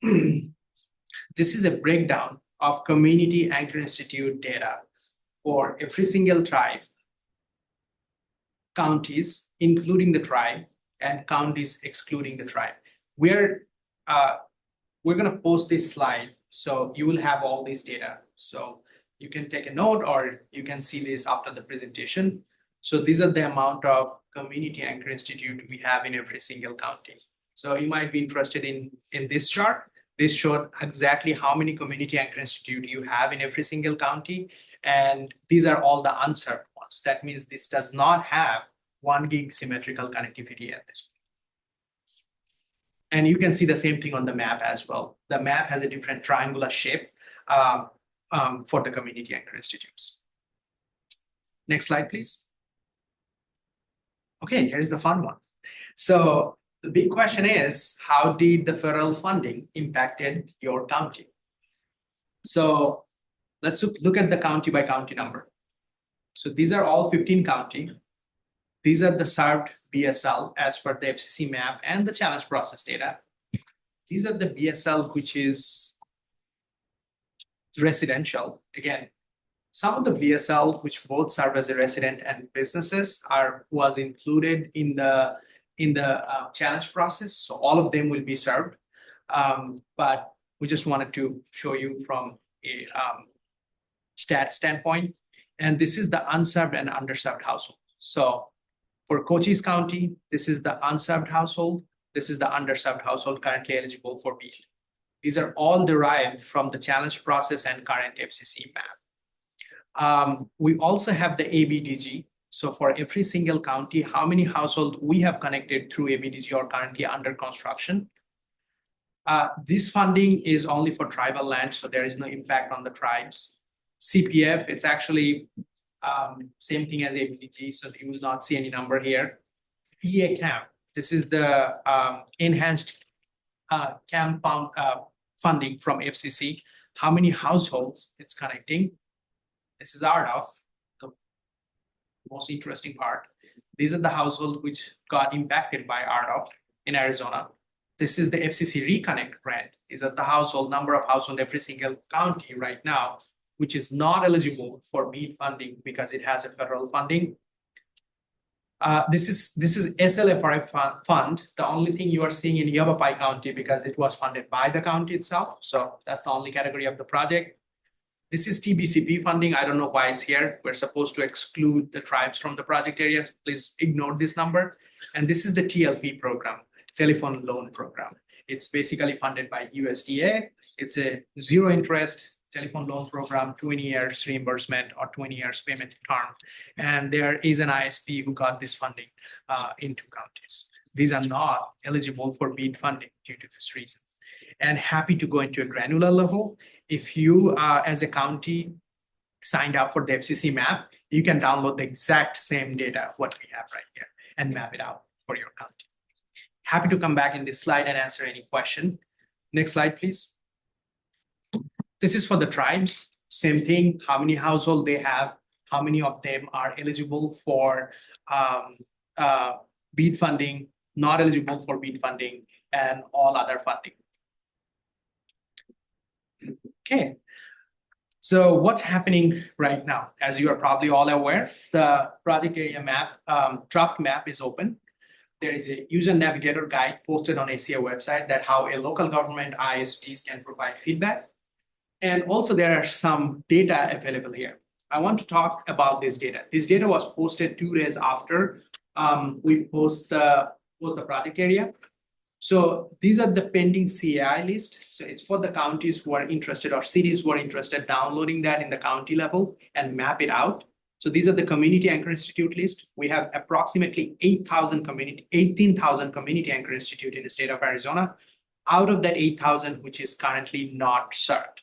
this is a breakdown of community anchor institute data for every single tribe, counties including the tribe, and counties excluding the tribe. We're going to post this slide So you will have all these data. So you can take a note or you can see this after the presentation. So these are the amount of community anchor institute we have in every single county. So you might be interested in this chart. This showed exactly how many community anchor institute you have in every single county. And these are all the unserved ones. That means this does not have 1 gig symmetrical connectivity at this point. And you can see the same thing on the map as well. The map has a different triangular shape for the community anchor institutes. Next slide, please. Okay, here's the fun one. So the big question is, how did the federal funding impacted your county? So let's look at the county by county number. So these are all 15 county. These are the served BSL as per the FCC map and the challenge process data. These are the BSL, which is residential. Again, some of the BSL, which both serve as a resident and businesses, was included in the challenge process. So all of them will be served. But we just wanted to show you from a stat standpoint. And this is the unserved and underserved household. So for Cochise County, this is the unserved household. This is the underserved household currently eligible for BEAD. These are all derived from the challenge process and current FCC map. We also have the ABDG. So for every single county, how many households we have connected through ABDG or currently under construction. This funding is only for tribal land, so there is no impact on the tribes. CPF, it's actually same thing as ABDG, so you will not see any number here. PA CAMP, this is the enhanced CAMP funding from FCC. How many households it's connecting? This is RDOF, the most interesting part. These are the households which got impacted by RDOF in Arizona. This is the FCC Reconnect grant. These are the number of households every single county right now, which is not eligible for BEAD funding because it has a federal funding. This is SLFRF fund. The only thing you are seeing in Yavapai County because it was funded by the county itself. So that's the only category of the project. This is TBCP funding. I don't know why it's here. We're supposed to exclude the tribes from the project area. Please ignore this number. And this is the TLP program, telephone loan program. It's basically funded by USDA. It's a zero interest telephone loan program, 20 years reimbursement or 20 years payment term. And there is an ISP who got this funding in 2 counties. These are not eligible for BEAD funding due to this reason. And happy to go into a granular level. If you, as a county, signed up for the FCC map, you can download the exact same data, what we have right here, and map it out for your county. Happy to come back in this slide and answer any question. Next slide, please. This is for the tribes. Same thing, how many households they have, how many of them are eligible for BEAD funding, not eligible for BEAD funding, and all other funding. Okay, so what's happening right now? As you are probably all aware, the project area map, draft map is open. There is a user navigator guide posted on ACA website that how a local government ISPs can provide feedback. And also there are some data available here. I want to talk about this data. This data was posted 2 days after we post the project area. So these are the pending CAI list. So it's for the counties who are interested or cities who are interested downloading that in the county level and map it out. So these are the community anchor institute list. We have approximately 18,000 community anchor institute in the state of Arizona. Out of that 8,000, which is currently not served.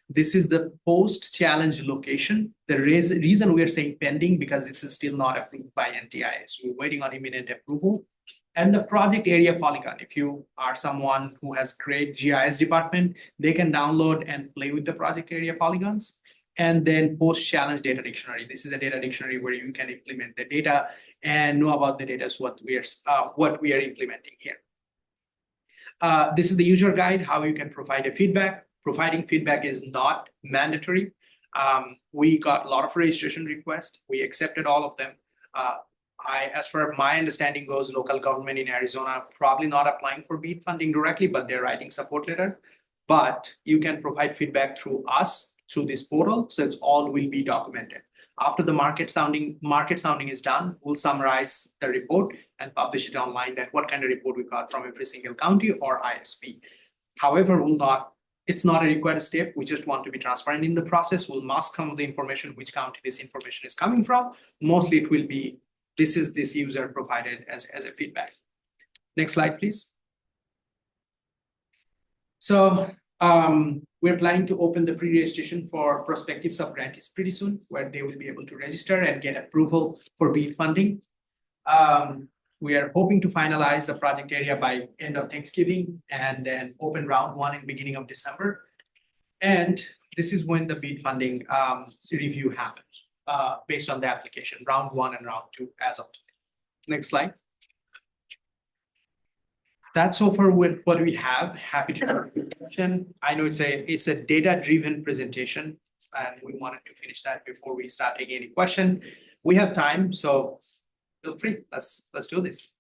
This is the post-challenge location. The reason we are saying pending because this is still not approved by NTIA. So we're waiting on imminent approval. And the project area polygon, if you are someone who has great GIS department, they can download and play with the project area polygons. And then post-challenge data dictionary. This is a data dictionary where you can implement the data and know about the data, what we are implementing here. This is the user guide, how you can provide a feedback. Providing feedback is not mandatory. We got a lot of registration requests. We accepted all of them. As far as my understanding goes, local government in Arizona probably not applying for BEAD funding directly, but they're writing support letter. but you can provide feedback through us, through this portal, so it's all will be documented. After the market sounding is done, we'll summarize the report and publish it online, that what kind of report we got from every single county or ISP. However, it's not a required step. We just want to be transparent in the process. We'll mask some of the information, which county this information is coming from. Mostly it will be, this is this user provided as a feedback. Next slide, please. So we're planning to open the pre-registration for prospective subgrantees pretty soon, where they will be able to register and get approval for BEAD funding. We are hoping to finalize the project area by end of Thanksgiving and then open round 1 in beginning of December. And this is when the BEAD funding review happens based on the application, round 1 and round 2 as of today. Next slide. That's so far with what we have. Happy to have a question. I know it's a data-driven presentation, and we wanted to finish that before we start taking any question. We have time, so feel free. Let's do this.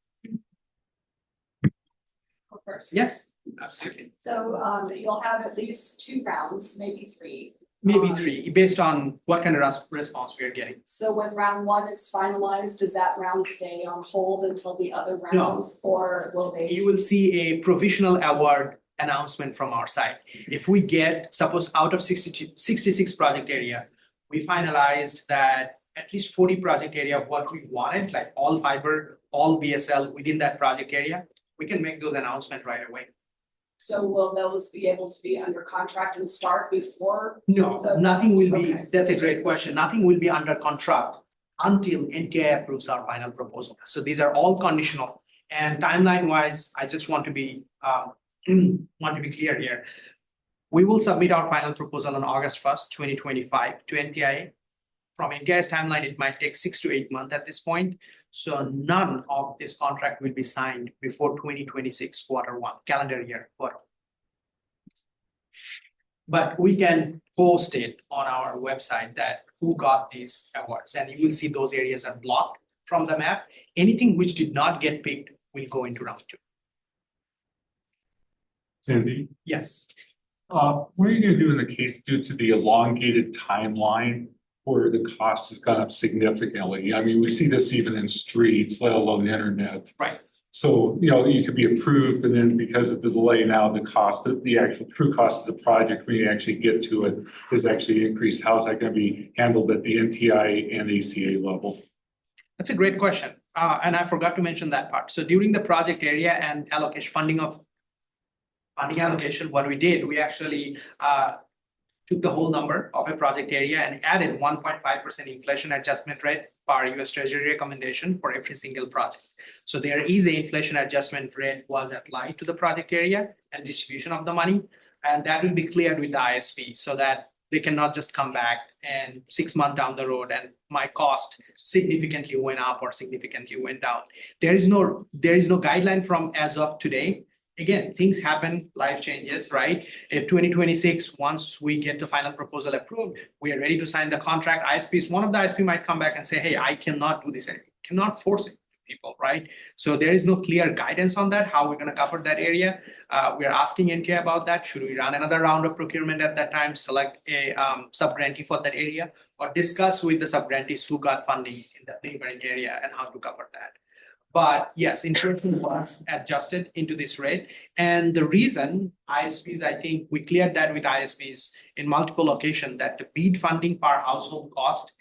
First. Yes, absolutely. So you'll have at least 2 rounds, maybe 3. Maybe 3, based on what kind of response we are getting. So when round 1 is finalized, does that round stay on hold until the other rounds? No. Or will they? You will see a provisional award announcement from our side. If we get, suppose out of 66 project area, we finalized that at least 40 project area of what we wanted, like all fiber, all BSL within that project area, we can make those announcements right away. So will those be able to be under contract and start before? No, nothing will be, that's a great question. Nothing will be under contract until NTI approves our final proposal. So these are all conditional. And timeline wise, I just want to be clear here. We will submit our final proposal on August 1st, 2025 to NTIA. From NTIA's timeline, it might take 6 to 8 months at this point. So none of this contract will be signed before 2026 Q1, calendar year quarter. But we can post it on our website that who got these awards, and you will see those areas are blocked from the map. Anything which did not get picked will go into round 2. Sandy, Yes. what are you gonna do in the case due to the elongated timeline where the cost has gone up significantly? I mean, we see this even in streets, let alone internet. Right. So, you could be approved, and then because of the delay now, the cost of the actual true cost of the project, when you actually get to it, is actually increased. How is that gonna be handled at the NTI and ACA level? That's a great question. And I forgot to mention that part. So during the project area and funding allocation, what we did, we actually took the whole number of a project area and added 1.5% inflation adjustment rate per US Treasury recommendation for every single project. So there is an inflation adjustment rate was applied to the project area and distribution of the money, and that will be cleared with the ISP so that they cannot just come back and 6 months down the road and my cost significantly went up or significantly went down. There is no guideline from as of today. Again, things happen, life changes, right? If 2026, once we get the final proposal approved, we are ready to sign the contract. ISPs, one of the ISP might come back and say, hey, I cannot do this anymore. Cannot force it to people, right? So there is no clear guidance on that, how we're going to cover that area. We are asking NTI about that. Should we run another round of procurement at that time, select a sub-grantee for that area, or discuss with the sub-grantees who got funding in the neighboring area and how to cover that? But yes, inflation was adjusted into this rate. And the reason ISPs, I think we cleared that with ISPs in multiple locations, that the BEAD funding per household cost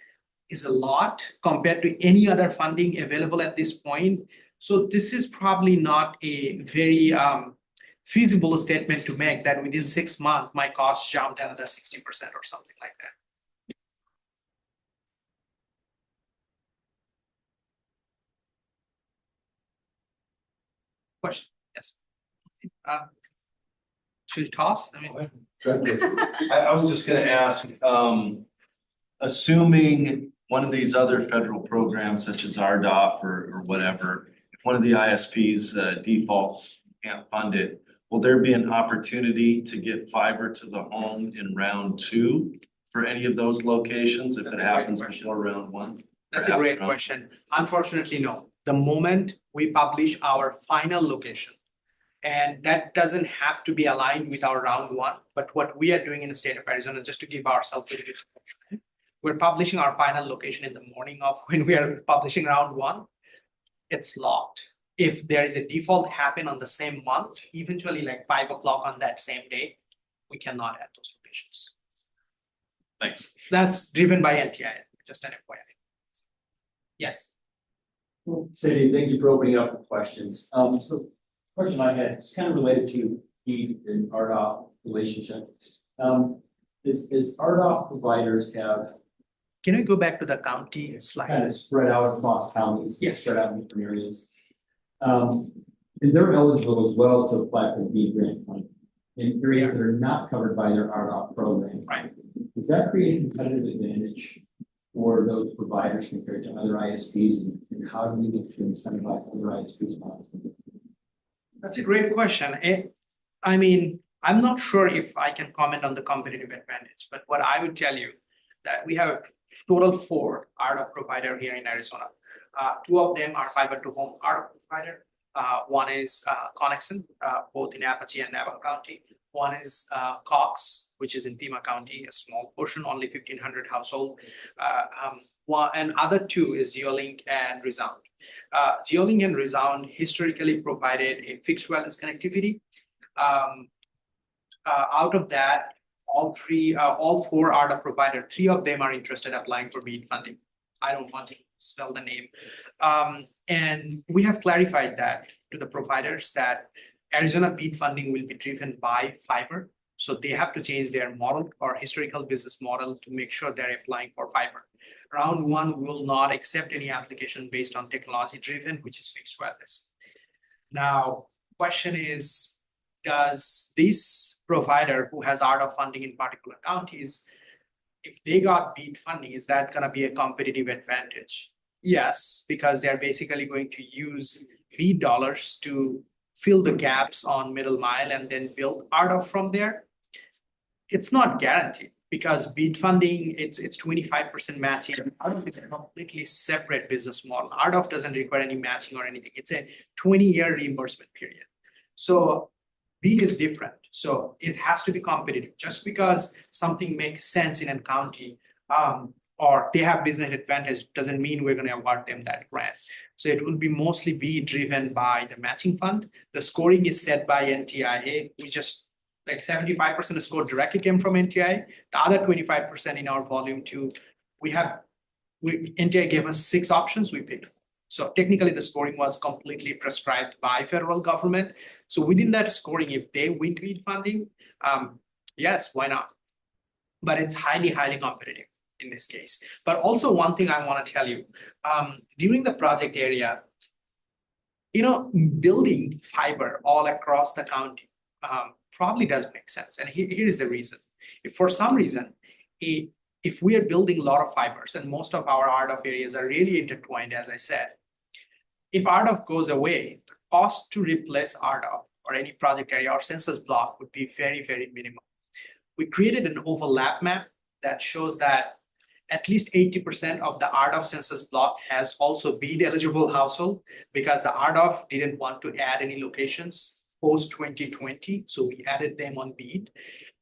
is a lot compared to any other funding available at this point. So this is probably not a very feasible statement to make that within 6 months, my costs jumped another 60% or something like that. Question, yes. Should we toss? I mean, I was just gonna ask, assuming one of these other federal programs such as RDOF or whatever, if one of the ISPs defaults, can't fund it, will there be an opportunity to get fiber to the home in round 2 for any of those locations if it happens before round 1? That's a great question. Unfortunately, no. The moment we publish our final location And that doesn't have to be aligned with our round one, but what we are doing in the state of Arizona, just to give ourselves a little bit, we're publishing our final location in the morning of when we are publishing round one. It's locked. If there is a default happen on the same month, eventually like 5 o'clock on that same day, we cannot add those locations. Thanks. That's driven by NTI, just an FYI. Yes. Cindy, thank you for opening up the questions. So question I had is kind of related to BEAD and RDOF relationship. Is RDOF providers have Can we go back to the county slide? kind of spread out across counties? Yes. Spread out in different areas. And they're eligible as well to apply for the BEAD grant money in areas that are not covered by their RDOF program. Right. Does that create a competitive advantage for those providers compared to other ISPs, and how do we get to incentivize other ISPs? That's a great question. I mean, I'm not sure if I can comment on the competitive advantage, but what I would tell you that we have a total 4 RDOF provider here in Arizona. 2 of them are fiber to home RDOF provider. One is Connexon, both in Apache and Naval County. One is Cox, which is in Pima County, a small portion, only 1,500 household. And other 2 is Geolink and Resound. Geolink and Resound historically provided a fixed wireless connectivity. Out of that, all 4 RDOF provider, 3 of them are interested in applying for BEAD funding. I don't want to spell the name. And we have clarified that to the providers that Arizona BEAD funding will be driven by fiber. So they have to change their model or historical business model to make sure they're applying for fiber. Round one will not accept any application based on technology driven, which is fixed wireless. Now, question is, does this provider who has RDOF funding in particular counties, if they got BEAD funding, is that going to be a competitive advantage? Yes, because they're basically going to use BEAD dollars to fill the gaps on middle mile and then build RDOF from there. It's not guaranteed because BEAD funding, it's 25% matching. RDOF is a completely separate business model. RDOF doesn't require any matching or anything. It's a 20-year reimbursement period. So BEAD is different. So it has to be competitive. Just because something makes sense in a county or they have business advantage doesn't mean we're going to award them that grant. So it will be mostly be driven by the matching fund. The scoring is set by NTIA. We just like 75% of score directly came from NTIA. The other 25% in our volume 2, NTIA gave us 6 options, we picked 4. So technically the scoring was completely prescribed by federal government. So within that scoring, if they win BEAD funding, yes, why not? But it's highly, highly competitive in this case. But also one thing I want to tell you, during the project area, building fiber all across the county probably does make sense. And here is the reason. If for some reason, if we are building a lot of fibers and most of our RDOF areas are really intertwined, as I said, if RDOF goes away, the cost to replace RDOF or any project area or census block would be very, very minimal. We created an overlap map that shows that at least 80% of the RDOF census block has also BEAD eligible household because the RDOF didn't want to add any locations post 2020. So we added them on BEAD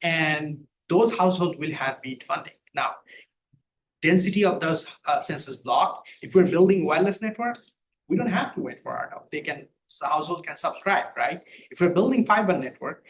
and those households will have BEAD funding. Now, density of those census block, if we're building wireless network, we don't have to wait for RDOF. The household can subscribe, right? If we're building fiber network,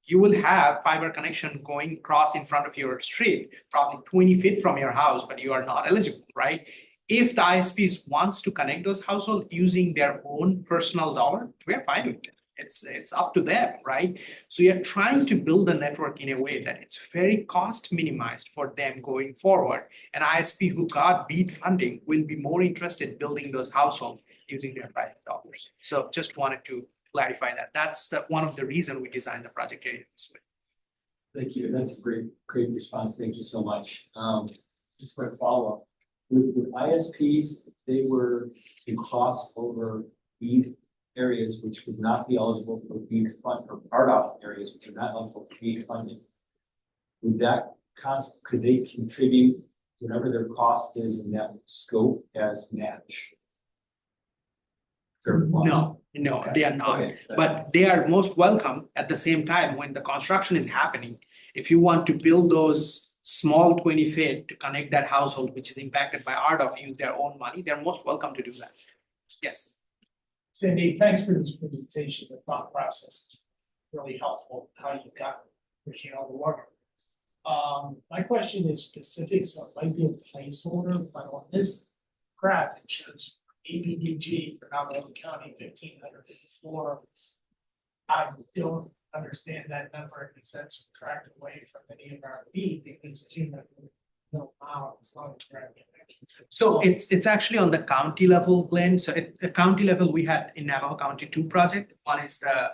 you will have fiber connection going across in front of your street, probably 20 feet from your house, but you are not eligible, right? If the ISPs wants to connect those households using their own personal dollar, we're fine with it. It's up to them, right? So you're trying to build a network in a way that it's very cost minimized for them going forward. An ISP who got BEAD funding will be more interested in building those households using their private dollars. So just wanted to clarify that. That's one of the reasons we designed the project area this way. Thank you. That's a great response. Thank you so much. Just for a follow-up, with ISPs, they were to cross over BEAD areas which would not be eligible for BEAD fund, or RDOF areas which are not eligible for BEAD funding. Could they contribute whatever their cost is in that scope as match? third one? No, they are not. Okay. But they are most welcome at the same time when the construction is happening. If you want to build those small 20 feet to connect that household, which is impacted by RDOF, use their own money, they're most welcome to do that. Yes. Cindy, thanks for this presentation. The thought process is really helpful, how you got, appreciate all the work. My question is specific, so it might be a placeholder, but on this graph, it shows ABDG for Navajo County 1,554. I don't understand that number in the sense of tracked away from any of our BEAD because as you know, no amount as long as you're at the connection. So it's actually on the county level, Glenn. So at the county level, we had in Navajo County 2 projects. One is the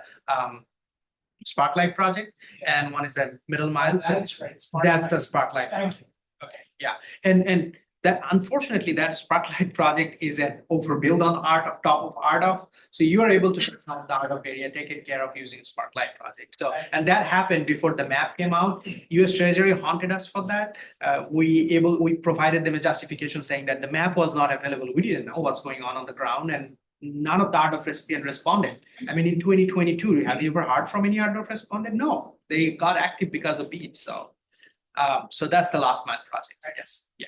Sparklight project and one is the Middle Mile. So That's right. that's the Sparklight. Thank you. Okay, yeah. And that unfortunately that Sparklight project is an overbuild on top of RDOF. So you are able to have the RDOF area taken care of using Sparklight project. So, and that happened before the map came out. US Treasury haunted us for that. We provided them a justification saying that the map was not available. We didn't know what's going on the ground and none of the RDOF recipient responded. I mean, in 2022, have you ever heard from any RDOF respondent? No, they got active because of BEAD. So, so that's the last mile project, I guess. Yeah.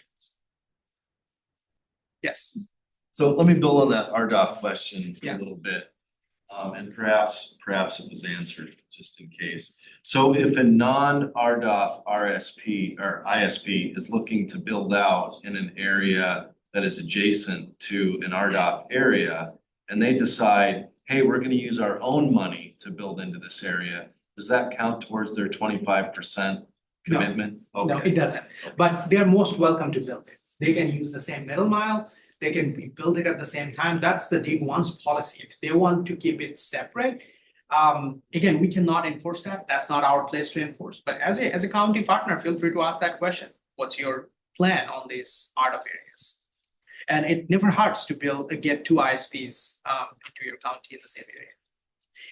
Yes. So let me build on that RDOF question Yeah. a little bit. And perhaps it was answered just in case. So if a non-RDOF RSP or ISP is looking to build out in an area that is adjacent to an RDOF area, and they decide, hey, we're gonna use our own money to build into this area, does that count towards their 25% commitment? No, Okay. it doesn't. But they're most welcome to build it. They can use the same middle mile. They can build it at the same time. That's the D1's policy. If they want to keep it separate, again, we cannot enforce that. That's not our place to enforce. But as a county partner, feel free to ask that question. What's your plan on these RDOF areas? And it never hurts to get 2 ISPs into your county in the same area.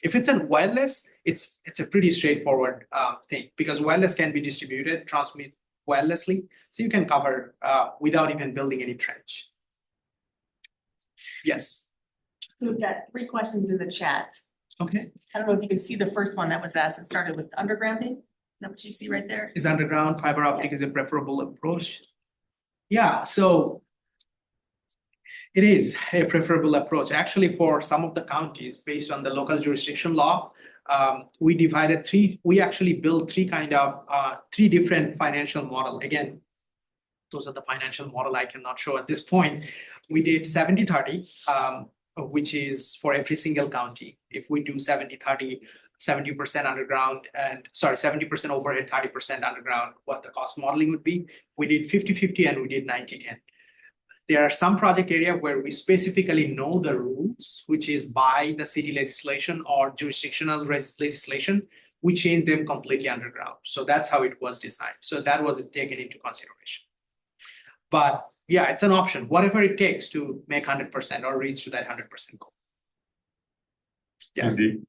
If it's a wireless, it's a pretty straightforward thing because wireless can be distributed, transmit wirelessly, so you can cover without even building any trench. Yes. So we've got 3 questions in the chat. Okay. I don't know if you can see the first one that was asked. It started with undergrounding. Is that what you see right there? Is underground fiber optic is a preferable approach? Yeah, so it is a preferable approach. Actually, for some of the counties, based on the local jurisdiction law, we actually built 3 different financial model. Again, those are the financial model I cannot show at this point. We did 70-30, which is for every single county. If we do 70-30, 70% underground and 70% overhead, 30% underground, what the cost modeling would be. We did 50-50 and we did 90-10. There are some project area where we specifically know the rules, which is by the city legislation or jurisdictional legislation, we change them completely underground. So that's how it was designed. So that was taken into consideration. But yeah, it's an option, whatever it takes to make 100% or reach to that 100% goal. Yes. Cindy,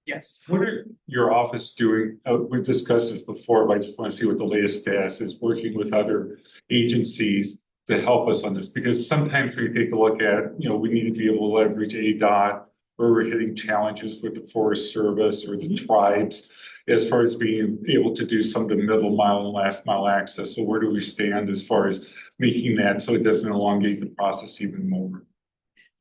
Yes. what are your office doing? We've discussed this before, but I just want to see what the latest status is, working with other agencies to help us on this, because sometimes we take a look at, we need to be able to leverage ADOT, where we're hitting challenges with the Forest Service or the tribes, as far as being able to do some of the middle mile and last mile access. So where do we stand as far as making that so it doesn't elongate the process even more?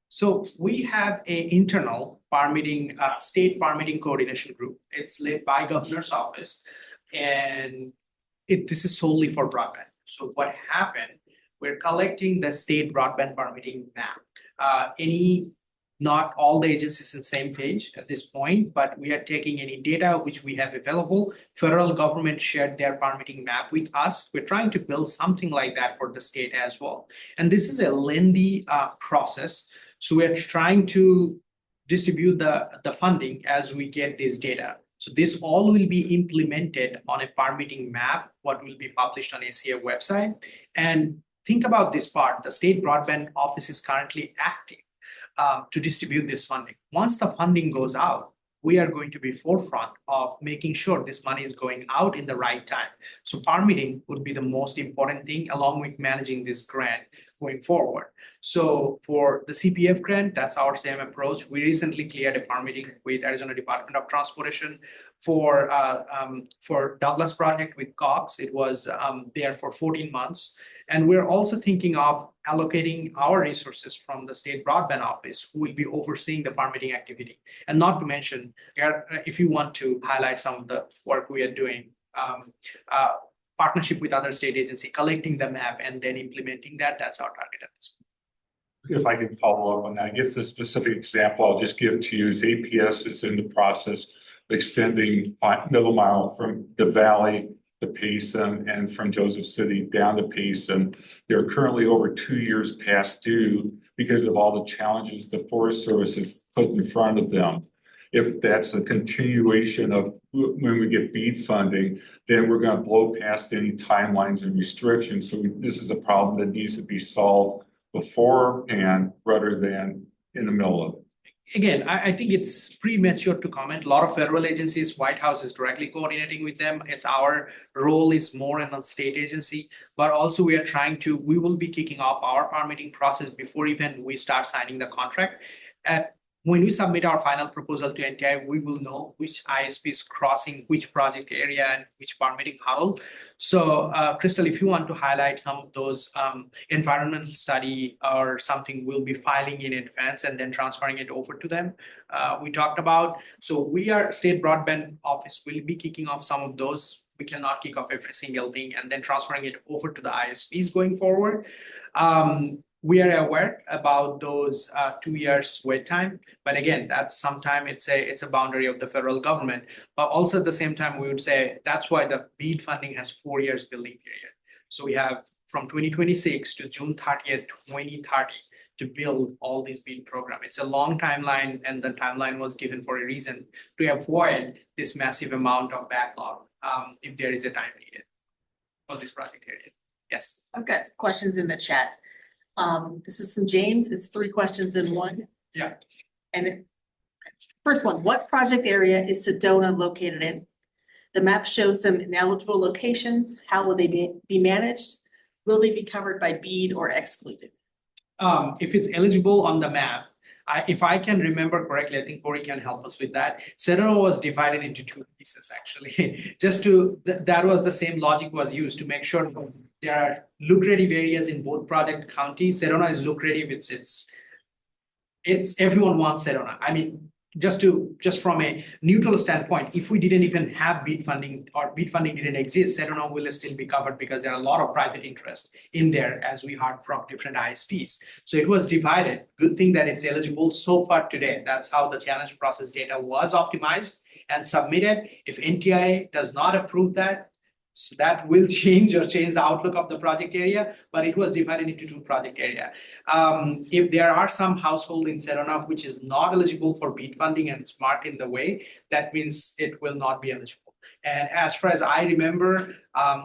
So we have an internal permitting, state permitting coordination group. It's led by Governor's office, and this is solely for broadband. So what happened? We're collecting the state broadband permitting map. Not all the agencies on the same page at this point, but we are taking any data which we have available. Federal government shared their permitting map with us. We're trying to build something like that for the state as well. And this is a lengthy process. So we're trying to distribute the funding as we get this data. So this all will be implemented on a permitting map, what will be published on ACA website. And think about this part, the State Broadband Office is currently active to distribute this funding. Once the funding goes out, we are going to be forefront of making sure this money is going out in the right time. So permitting would be the most important thing along with managing this grant. going forward. So for the CPF grant, that's our same approach. We recently cleared a permitting with Arizona Department of Transportation for Douglas project with Cox. It was there for 14 months. And we're also thinking of allocating our resources from the State Broadband Office, who will be overseeing the permitting activity. And not to mention, if you want to highlight some of the work we are doing, partnership with other state agency, collecting the map and then implementing that, that's our target at this point. If I can follow up on that, I guess the specific example I'll just give to you is APS is in the process of extending middle mile from the valley to Payson and from Joseph City down to Payson. They're currently over 2 years past due because of all the challenges the Forest Service has put in front of them. If that's a continuation of when we get BEAD funding, then we're going to blow past any timelines and restrictions. So this is a problem that needs to be solved beforehand rather than in the middle of it. Again, I think it's premature to comment. A lot of federal agencies, White House is directly coordinating with them. It's our role is more in a state agency, but also we will be kicking off our permitting process before even we start signing the contract. When we submit our final proposal to NTI, we will know which ISP is crossing which project area and which permitting hurdle. So, Crystal, if you want to highlight some of those environmental study or something, we'll be filing in advance and then transferring it over to them. We talked about, so State Broadband Office will be kicking off some of those. We cannot kick off every single thing and then transferring it over to the ISPs going forward. We are aware about those 2 years wait time, but again, that's sometime it's a boundary of the federal government. But also at the same time, we would say that's why the BEAD funding has 4 years building period. So we have from 2026 to June 30th, 2030 to build all these BEAD program. It's a long timeline, and the timeline was given for a reason to avoid this massive amount of backlog if there is a time needed for this project area. Yes. I've got questions in the chat. This is from James. It's 3 questions in one. Yeah. And first one, what project area is Sedona located in? The map shows some ineligible locations. How will they be managed? Will they be covered by BEAD or excluded? If it's eligible on the map, if I can remember correctly, I think Corey can help us with that. Sedona was divided into 2 pieces actually. That was the same logic was used to make sure there are lucrative areas in both project counties. Sedona is lucrative. It's everyone wants Sedona. I mean, just from a neutral standpoint, if we didn't even have BEAD funding or BEAD funding didn't exist, Sedona will still be covered because there are a lot of private interest in there, as we heard from different ISPs. So it was divided. Good thing that it's eligible so far today. That's how the challenge process data was optimized and submitted. If NTIA does not approve that, so that will change the outlook of the project area, but it was divided into 2 project area. If there are some household in Sedona which is not eligible for BEAD funding and it's marked in the way, that means it will not be eligible. And as far as I remember,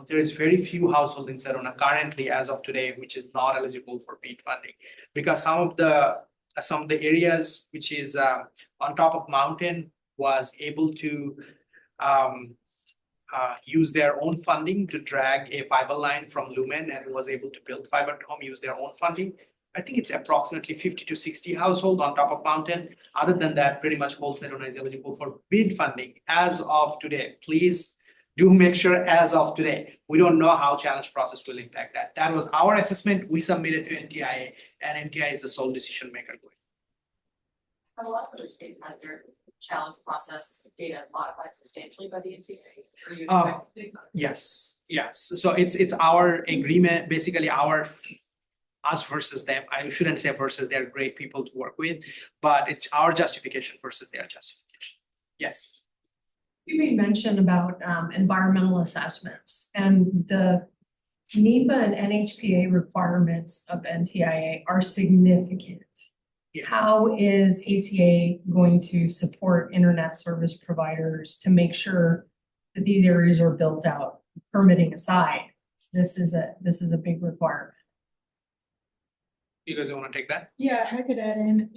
there is very few households in Sedona currently as of today which is not eligible for BEAD funding, because some of the areas which is on top of mountain was able to use their own funding to drag a fiber line from Lumen and was able to build fiber to home, use their own funding. I think it's approximately 50 to 60 households on top of mountain. Other than that, pretty much whole Sedona is eligible for BEAD funding as of today. Please do make sure as of today. We don't know how challenge process will impact that. That was our assessment. We submitted to NTIA, and NTIA is the sole decision maker. Have a lot of other states had their challenge process data modified substantially by the NTA? Are you expecting? Yes. So it's our agreement, basically us versus them. I shouldn't say versus, they're great people to work with, but it's our justification versus their justification. Yes. You made mention about environmental assessments, and the NEPA and NHPA requirements of NTIA are significant. Yes. How is ACA going to support internet service providers to make sure that these areas are built out? Permitting aside, this is a big requirement. You guys want to take that? Yeah, I could add in,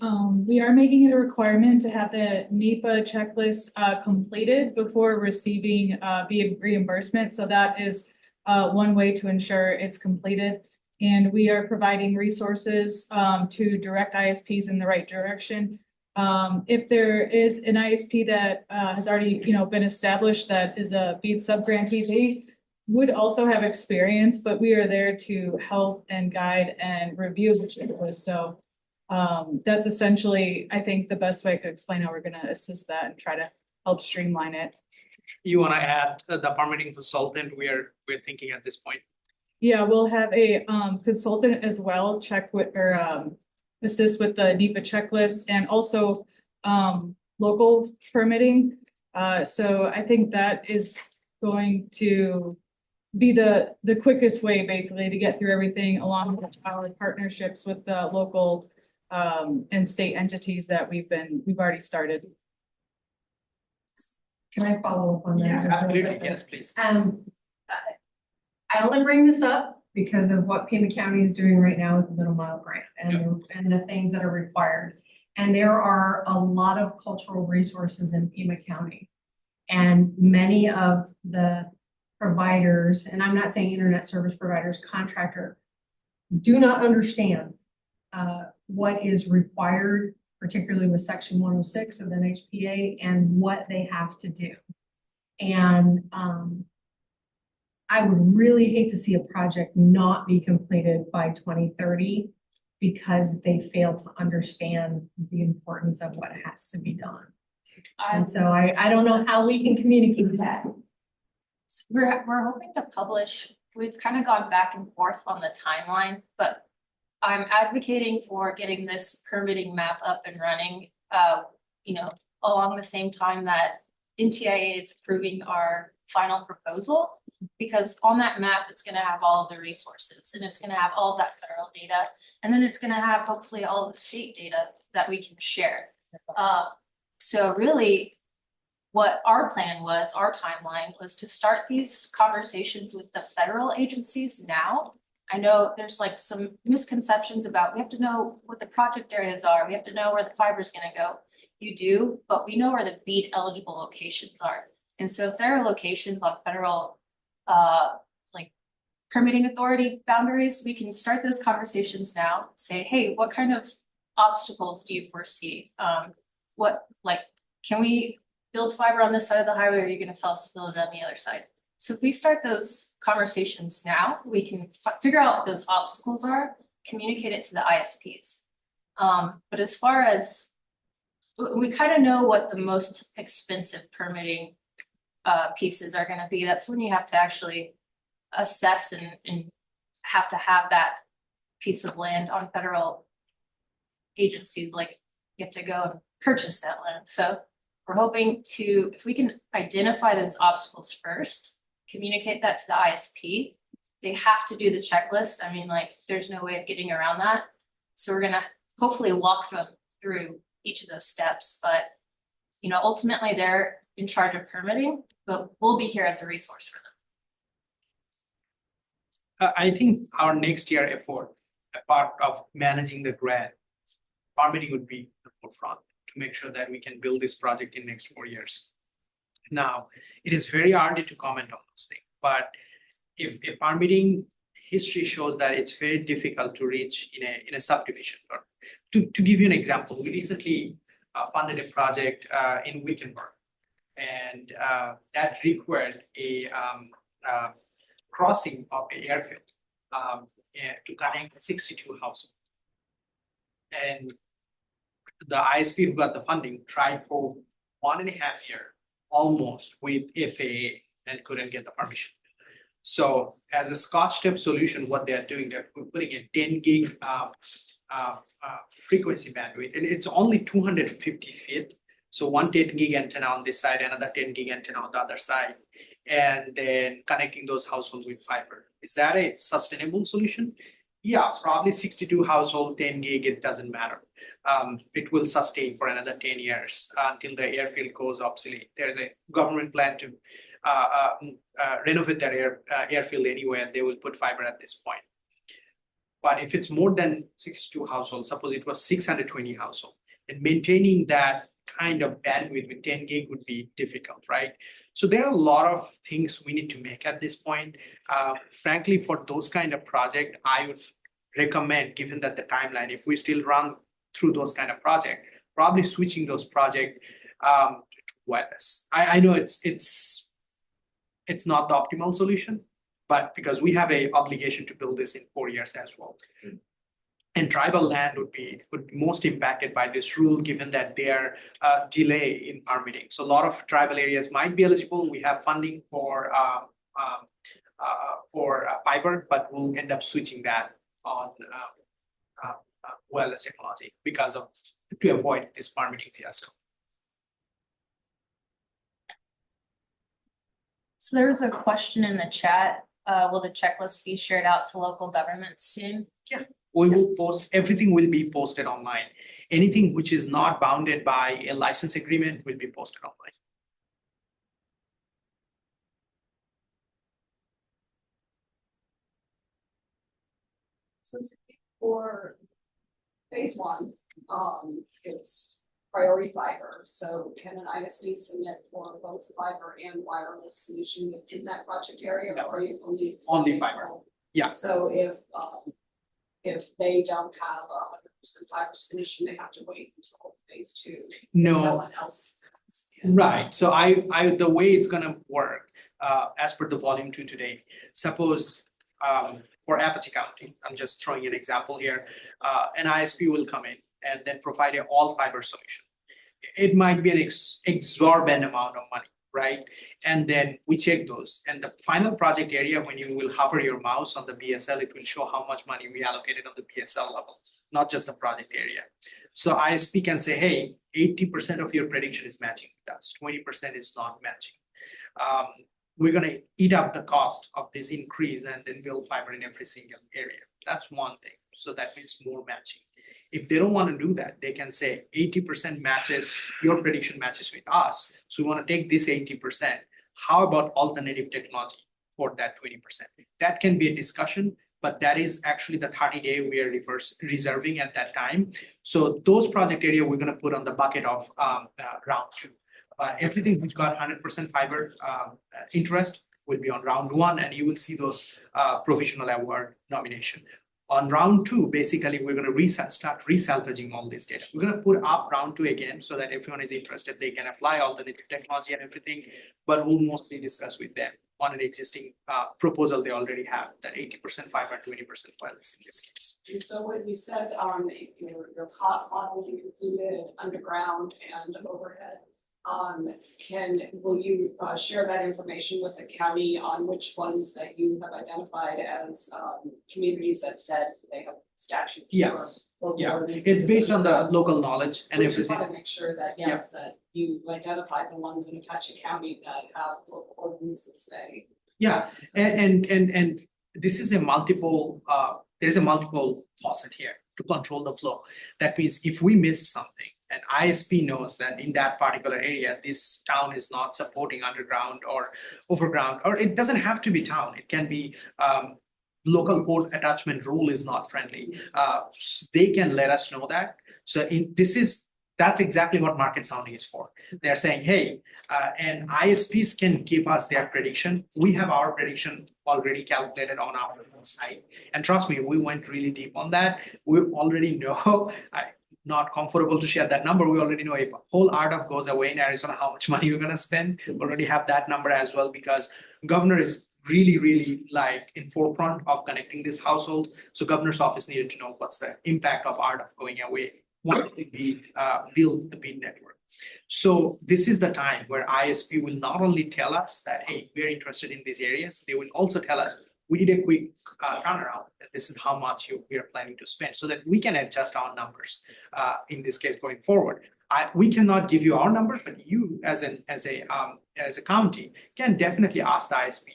we are making it a requirement to have the NEPA checklist completed before receiving BEAD reimbursement. So that is one way to ensure it's completed. And we are providing resources to direct ISPs in the right direction. If there is an ISP that has already, been established that is a BEAD subgrantee, they would also have experience, but we are there to help and guide and review the checklist. So that's essentially, I think, the best way I could explain how we're gonna assist that and try to help streamline it. You wanna add the permitting consultant we're thinking at this point? Yeah, we'll have a consultant as well, check with or assist with the NEPA checklist and also local permitting. So I think that is going to be the quickest way basically to get through everything, along with our partnerships with the local and state entities that we've already started. Can I follow up on that? Absolutely, yes, please. I only bring this up because of what Pima County is doing right now with the middle mile grant and the things that are required. And there are a lot of cultural resources in Pima County. And many of the providers, and I'm not saying internet service providers, contractor, do not understand what is required, particularly with Section 106 of the NHPA and what they have to do. And I would really hate to see a project not be completed by 2030 because they fail to understand the importance of what has to be done. And so I don't know how we can communicate that. So we're hoping to publish, we've kind of gone back and forth on the timeline, but I'm advocating for getting this permitting map up and running, along the same time that NTIA is approving our final proposal. Because on that map, it's gonna have all of the resources and it's gonna have all of that federal data. And then it's gonna have hopefully all of the state data that we can share. So really what our plan was, our timeline was to start these conversations with the federal agencies now. I know there's like some misconceptions about, we have to know what the project areas are. We have to know where the fiber is gonna go. You do, but we know where the BEAD eligible locations are. And so if there are locations on federal permitting authority boundaries, we can start those conversations now, say, hey, what kind of obstacles do you foresee? Can we build fiber on this side of the highway, or are you gonna tell us to build it on the other side? So if we start those conversations now, we can figure out what those obstacles are, communicate it to the ISPs. But as far as, we kind of know what the most expensive permitting pieces are gonna be. That's when you have to actually assess and have to have that piece of land on federal agencies, like you have to go and purchase that land. So we're hoping to, if we can identify those obstacles first, communicate that to the ISP, they have to do the checklist. I mean, there's no way of getting around that. So we're gonna hopefully walk them through each of those steps, but ultimately they're in charge of permitting, but we'll be here as a resource for them. I think our next year effort, a part of managing the grant, permitting would be the forefront to make sure that we can build this project in next 4 years. Now, it is very hard to comment on those things, but if permitting history shows that it's very difficult to reach in a subdivision. To give you an example, we recently funded a project in Wickenburg, and that required a crossing of an airfield to connect 62 households. And the ISP who got the funding tried for 1.5 years almost with FAA and couldn't get the permission. So as a Scotch step solution, what they're doing, they're putting a 10 gig frequency bandwidth, and it's only 250 feet. So one 10 gig antenna on this side, another 10 gig antenna on the other side, and then connecting those households with fiber. Is that a sustainable solution? Yeah, probably 62 household, 10 gig, it doesn't matter. It will sustain for another 10 years until the airfield goes obsolete. There's a government plan to renovate their airfield anyway, and they will put fiber at this point. But if it's more than 62 households, suppose it was 620 households, and maintaining that kind of bandwidth with 10 gig would be difficult, right? So there are a lot of things we need to make at this point. Frankly, for those kind of project, I would recommend, given that the timeline, if we still run through those kind of project, probably switching those project to wireless. I know it's not the optimal solution, but because we have a obligation to build this in 4 years as well. And tribal land would be most impacted by this rule, given that their delay in permitting. So a lot of tribal areas might be eligible. We have funding for fiber, but we'll end up switching that on wireless technology to avoid this permitting fiasco. So there was a question in the chat. Will the checklist be shared out to local governments soon? Yeah. We will post, everything will be posted online. Anything which is not bounded by a license agreement will be posted online. So for phase one, it's priority fiber. So can an ISP submit for both fiber and wireless solution within that project area? No. Or are you Only fiber. Yeah. So if they don't have 100% fiber solution, they have to wait until phase two. No one else. Right. So the way it's gonna work, as per the volume 2 today, suppose for Apache County, I'm just throwing an example here, an ISP will come in and then provide an all fiber solution. It might be an exorbitant amount of money, right? And then we check those. And the final project area, when you will hover your mouse on the BSL, it will show how much money we allocated on the BSL level, not just the project area. So ISP can say, hey, 80% of your prediction is matching with us, 20% is not matching. We're gonna eat up the cost of this increase and then build fiber in every single area. That's one thing. So that means more matching. If they don't want to do that, they can say 80% matches, your prediction matches with us. So we want to take this 80%. How about alternative technology for that 20%? That can be a discussion, but that is actually the 30-day we are reserving at that time. So those project area we're going to put on the bucket of round 2. Everything which got 100% fiber interest will be on round 1, and you will see those provisional award nomination. On round 2, basically, we're going to start resalvaging all this data. We're going to put up round 2 again so that everyone is interested. They can apply alternative technology and everything, but we'll mostly discuss with them on an existing proposal they already have, that 80% fiber, 20% wireless in this case. And so what you said, your cost modeling included underground and overhead. Will you share that information with the county on which ones that you have identified as communities that said they have statutes? Yes. Yeah, it's based on the local knowledge and everything. We just want to make sure that, yes, that you identify the ones in Apache County that have local ordinances say. Yeah, and this is a multiple, there's a multiple faucet here to control the flow. That means if we missed something, and ISP knows that in that particular area, this town is not supporting underground or overground, or it doesn't have to be town. It can be local port attachment rule is not friendly. They can let us know that. So that's exactly what market sounding is for. They're saying, hey, and ISPs can give us their prediction. We have our prediction already calculated on our site. And trust me, we went really deep on that. We already know, not comfortable to share that number. We already know if whole RDOF goes away in Arizona, how much money we're going to spend. We already have that number as well, because governor is really like in forefront of connecting this household. So governor's office needed to know what's the impact of RDOF going away once we build the BEAD network. So this is the time where ISP will not only tell us that, hey, we're interested in these areas, they will also tell us, we did a quick turnaround, and this is how much we are planning to spend, so that we can adjust our numbers in this case going forward. We cannot give you our numbers, but you as a county can definitely ask the ISP,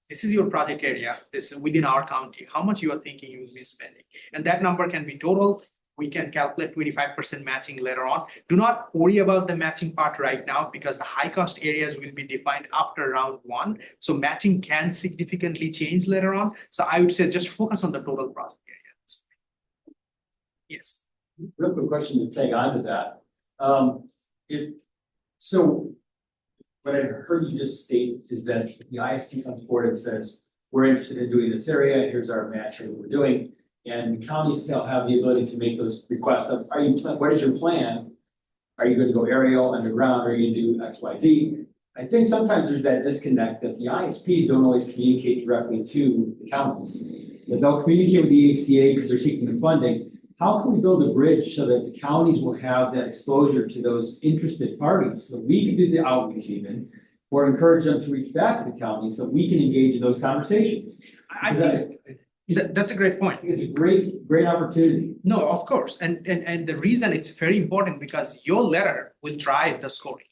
this is your project area, this is within our county, how much you are thinking you will be spending. And that number can be total. We can calculate 25% matching later on. Do not worry about the matching part right now, because the high cost areas will be defined after round 1. So matching can significantly change later on. So I would say just focus on the total project area. Yes. Real quick question to take on to that. So what I heard you just state is that the ISP comes forward and says, we're interested in doing this area, here's our match, here's what we're doing. And the counties still have the ability to make those requests of, what is your plan? Are you going to go aerial, underground, are you going to do X, Y, Z? I think sometimes there's that disconnect that the ISPs don't always communicate directly to the counties. But they'll communicate with the ACA because they're seeking the funding. How can we build a bridge so that the counties will have that exposure to those interested parties? So we can do the outreach even, or encourage them to reach back to the counties so we can engage in those conversations. I think that's a great point. It's a great opportunity. No, of course. And the reason it's very important because your letter will drive the scoring.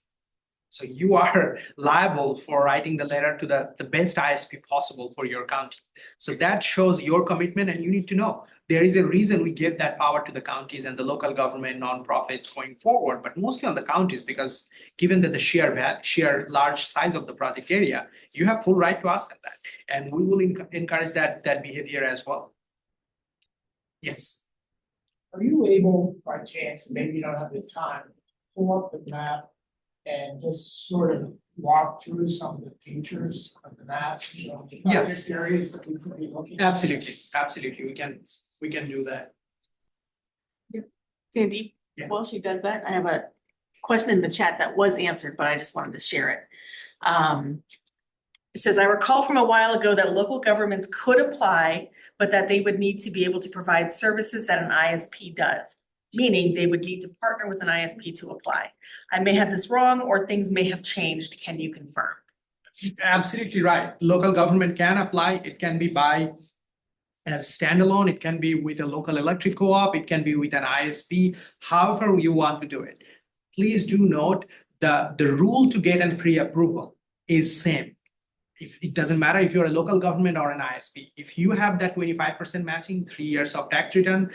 So you are liable for writing the letter to the best ISP possible for your county. So that shows your commitment, and you need to know there is a reason we give that power to the counties and the local government nonprofits going forward, but mostly on the counties, because given that the sheer large size of the project area, you have full right to ask them that. And we will encourage that behavior as well. Yes. Are you able, by chance, maybe you don't have the time, pull up the map and just sort of walk through some of the features of the map, you know, the Yes. project areas that we could be looking at? Absolutely, we can do that. Sandy, Yeah. while she does that, I have a question in the chat that was answered, but I just wanted to share it. It says, I recall from a while ago that local governments could apply, but that they would need to be able to provide services that an ISP does, meaning they would need to partner with an ISP to apply. I may have this wrong, or things may have changed. Can you confirm? Absolutely right. Local government can apply. It can be as standalone. It can be with a local electric co-op. It can be with an ISP, however you want to do it. Please do note the rule to get a pre-approval is same. It doesn't matter if you're a local government or an ISP. If you have that 25% matching, 3 years of tax return,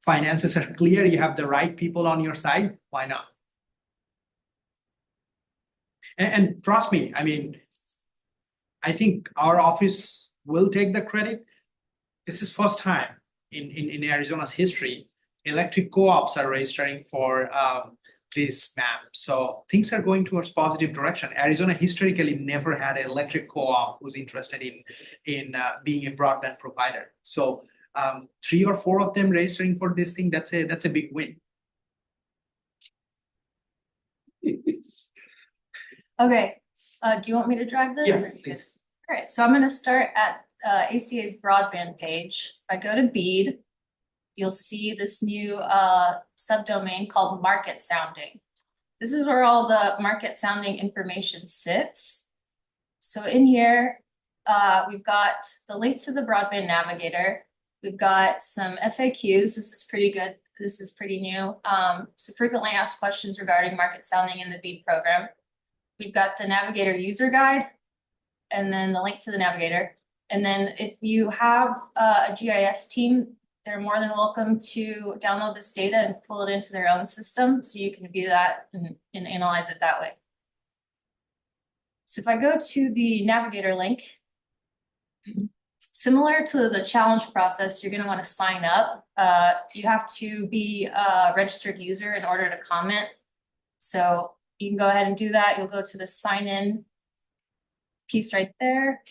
finances are clear, you have the right people on your side, why not? And trust me, I mean, I think our office will take the credit. This is first time in Arizona's history, electric co-ops are registering for this map. So things are going towards positive direction. Arizona historically never had an electric co-op who's interested in being a broadband provider. So 3 or 4 of them registering for this thing, that's a big win. Okay, do you want me to drive this? Yeah, or you please. All right, so I'm gonna start at ACA's broadband page. If I go to BEAD, you'll see this new subdomain called market sounding. This is where all the market sounding information sits. So in here, we've got the link to the broadband navigator. We've got some FAQs. This is pretty good. This is pretty new. So frequently asked questions regarding market sounding in the BEAD program. We've got the navigator user guide, and then the link to the navigator. And then if you have a GIS team, they're more than welcome to download this data and pull it into their own system so you can view that and analyze it that way. So if I go to the navigator link, similar to the challenge process, you're going to want to sign up. You have to be a registered user in order to comment. So you can go ahead and do that. You'll go to the sign in piece right there,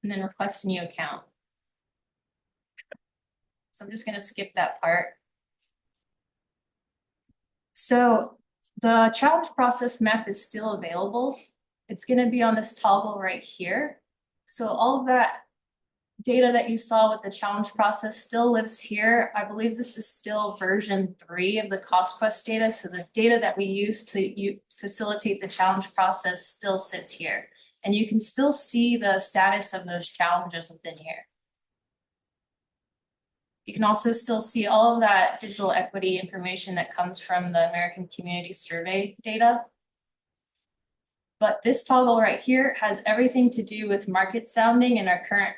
and then request a new account. So I'm just going to skip that part. So the challenge process map is still available. It's going to be on this toggle right here. So all of that data that you saw with the challenge process still lives here. I believe this is still version 3 of the CostQuest data. So the data that we use to facilitate the challenge process still sits here. And you can still see the status of those challenges within here. You can also still see all of that digital equity information that comes from the American Community Survey data. But this toggle right here has everything to do with market sounding in our current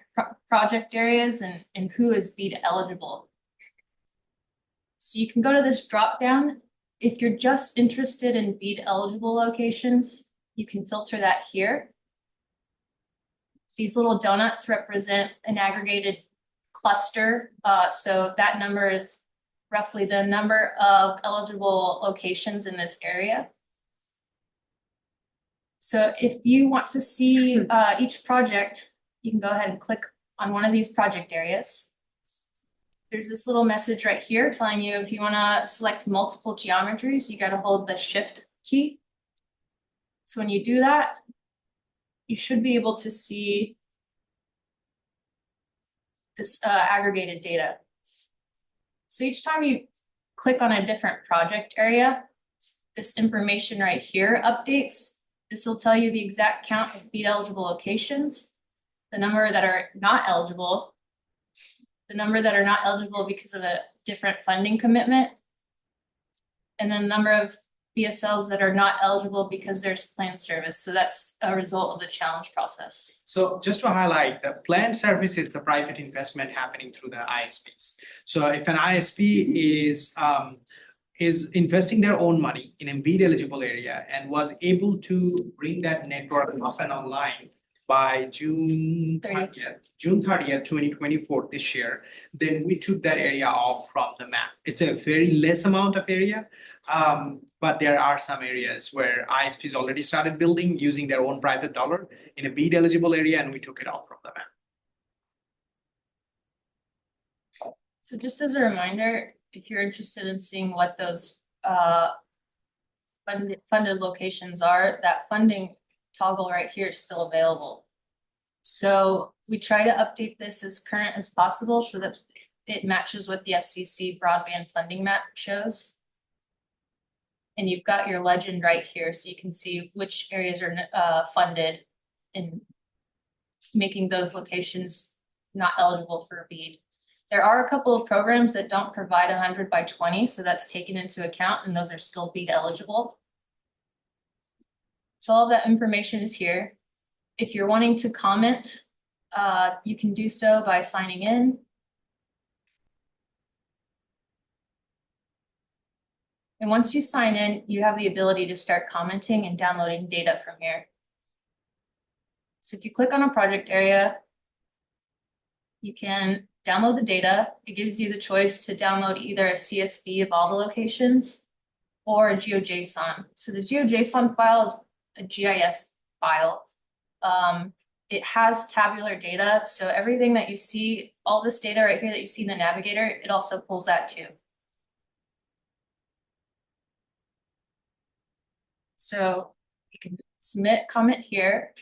project areas and who is BEAD eligible. So you can go to this drop down. If you're just interested in BEAD eligible locations, you can filter that here. These little donuts represent an aggregated cluster. So that number is roughly the number of eligible locations in this area. So if you want to see each project, you can go ahead and click on one of these project areas. There's this little message right here telling you if you want to select multiple geometries, you got to hold the shift key. So when you do that, you should be able to see this aggregated data. So each time you click on a different project area, this information right here updates. This will tell you the exact count of BEAD eligible locations, the number that are not eligible, the number that are not eligible because of a different funding commitment, and then the number of BSLs that are not eligible because there's planned service. So that's a result of the challenge process. So just to highlight, the planned service is the private investment happening through the ISPs. So if an ISP is investing their own money in a BEAD eligible area and was able to bring that network up and online by June 30th, 2024 this year, then we took that area off from the map. It's a very less amount of area, but there are some areas where ISPs already started building using their own private dollar in a BEAD eligible area, and we took it off from the map. So just as a reminder, if you're interested in seeing what those funded locations are, that funding toggle right here is still available. So we try to update this as current as possible so that it matches what the FCC broadband funding map shows. And you've got your legend right here, so you can see which areas are funded in making those locations not eligible for BEAD. There are a couple of programs that don't provide 100 by 20, so that's taken into account, and those are still BEAD eligible. So all that information is here. If you're wanting to comment, you can do so by signing in. And once you sign in, you have the ability to start commenting and downloading data from here. So if you click on a project area, you can download the data. It gives you the choice to download either a CSV of all the locations or a GeoJSON. So the GeoJSON file is a GIS file. It has tabular data. So everything that you see, all this data right here that you see in the navigator, it also pulls that too. So you can submit comment here.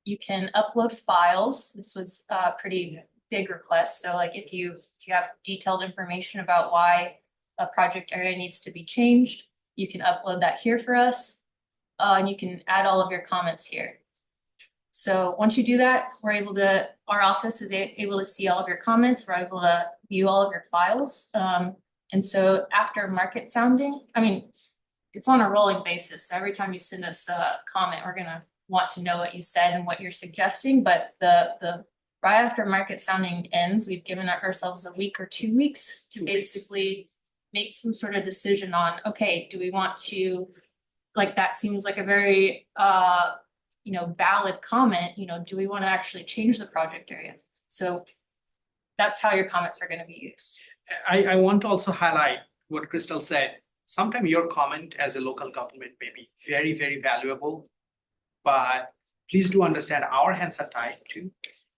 You can upload files. This was a pretty big request. So like if you have detailed information about why a project area needs to be changed, you can upload that here for us. And you can add all of your comments here. So once you do that, our office is able to see all of your comments. We're able to view all of your files. And so after market sounding, it's on a rolling basis. So every time you send us a comment, we're gonna want to know what you said and what you're suggesting. But the right after market sounding ends, we've given ourselves a week or 2 weeks to basically make some sort of decision on, okay, do we want to, like that seems like a very valid comment, do we want to actually change the project area? So that's how your comments are going to be used. I want to also highlight what Crystal said. Sometimes your comment as a local government may be very, very valuable, but please do understand our hands are tied too.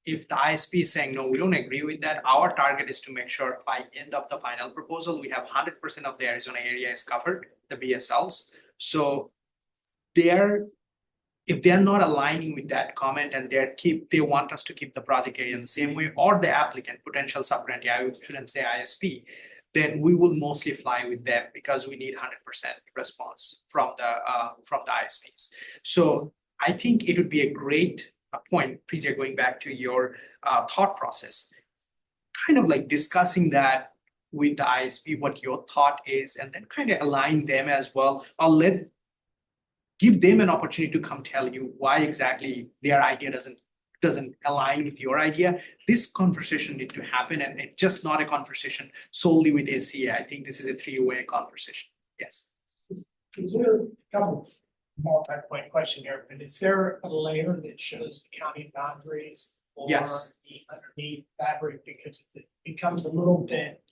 If the ISP is saying, no, we don't agree with that, our target is to make sure by end of the final proposal, we have 100% of the Arizona area is covered, the BSLs. So if they're not aligning with that comment and they want us to keep the project area in the same way, or the applicant, potential subgrantee, I shouldn't say ISP, then we will mostly fly with them because we need 100% response from the ISPs. So I think it would be a great point, Priya, going back to your thought process, kind of like discussing that with the ISP, what your thought is, and then kind of align them as well. Give them an opportunity to come tell you why exactly their idea doesn't align with your idea. This conversation needs to happen, and it's just not a conversation solely with ACA. I think this is a three-way conversation. Yes. Is there a couple multi-point question here, but is there a layer that shows the county boundaries or yes. the underneath fabric? Because it becomes a little bit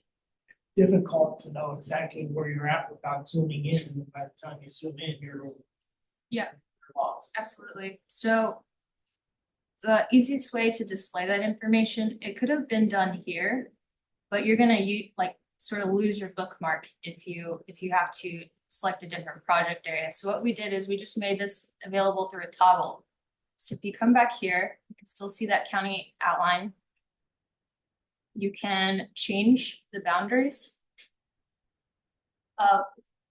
difficult to know exactly where you're at without zooming in, and then by the time you zoom in, you're Yeah. lost. Absolutely. So the easiest way to display that information, it could have been done here, but you're gonna sort of lose your bookmark if you have to select a different project area. So what we did is we just made this available through a toggle. So if you come back here, you can still see that county outline. You can change the boundaries.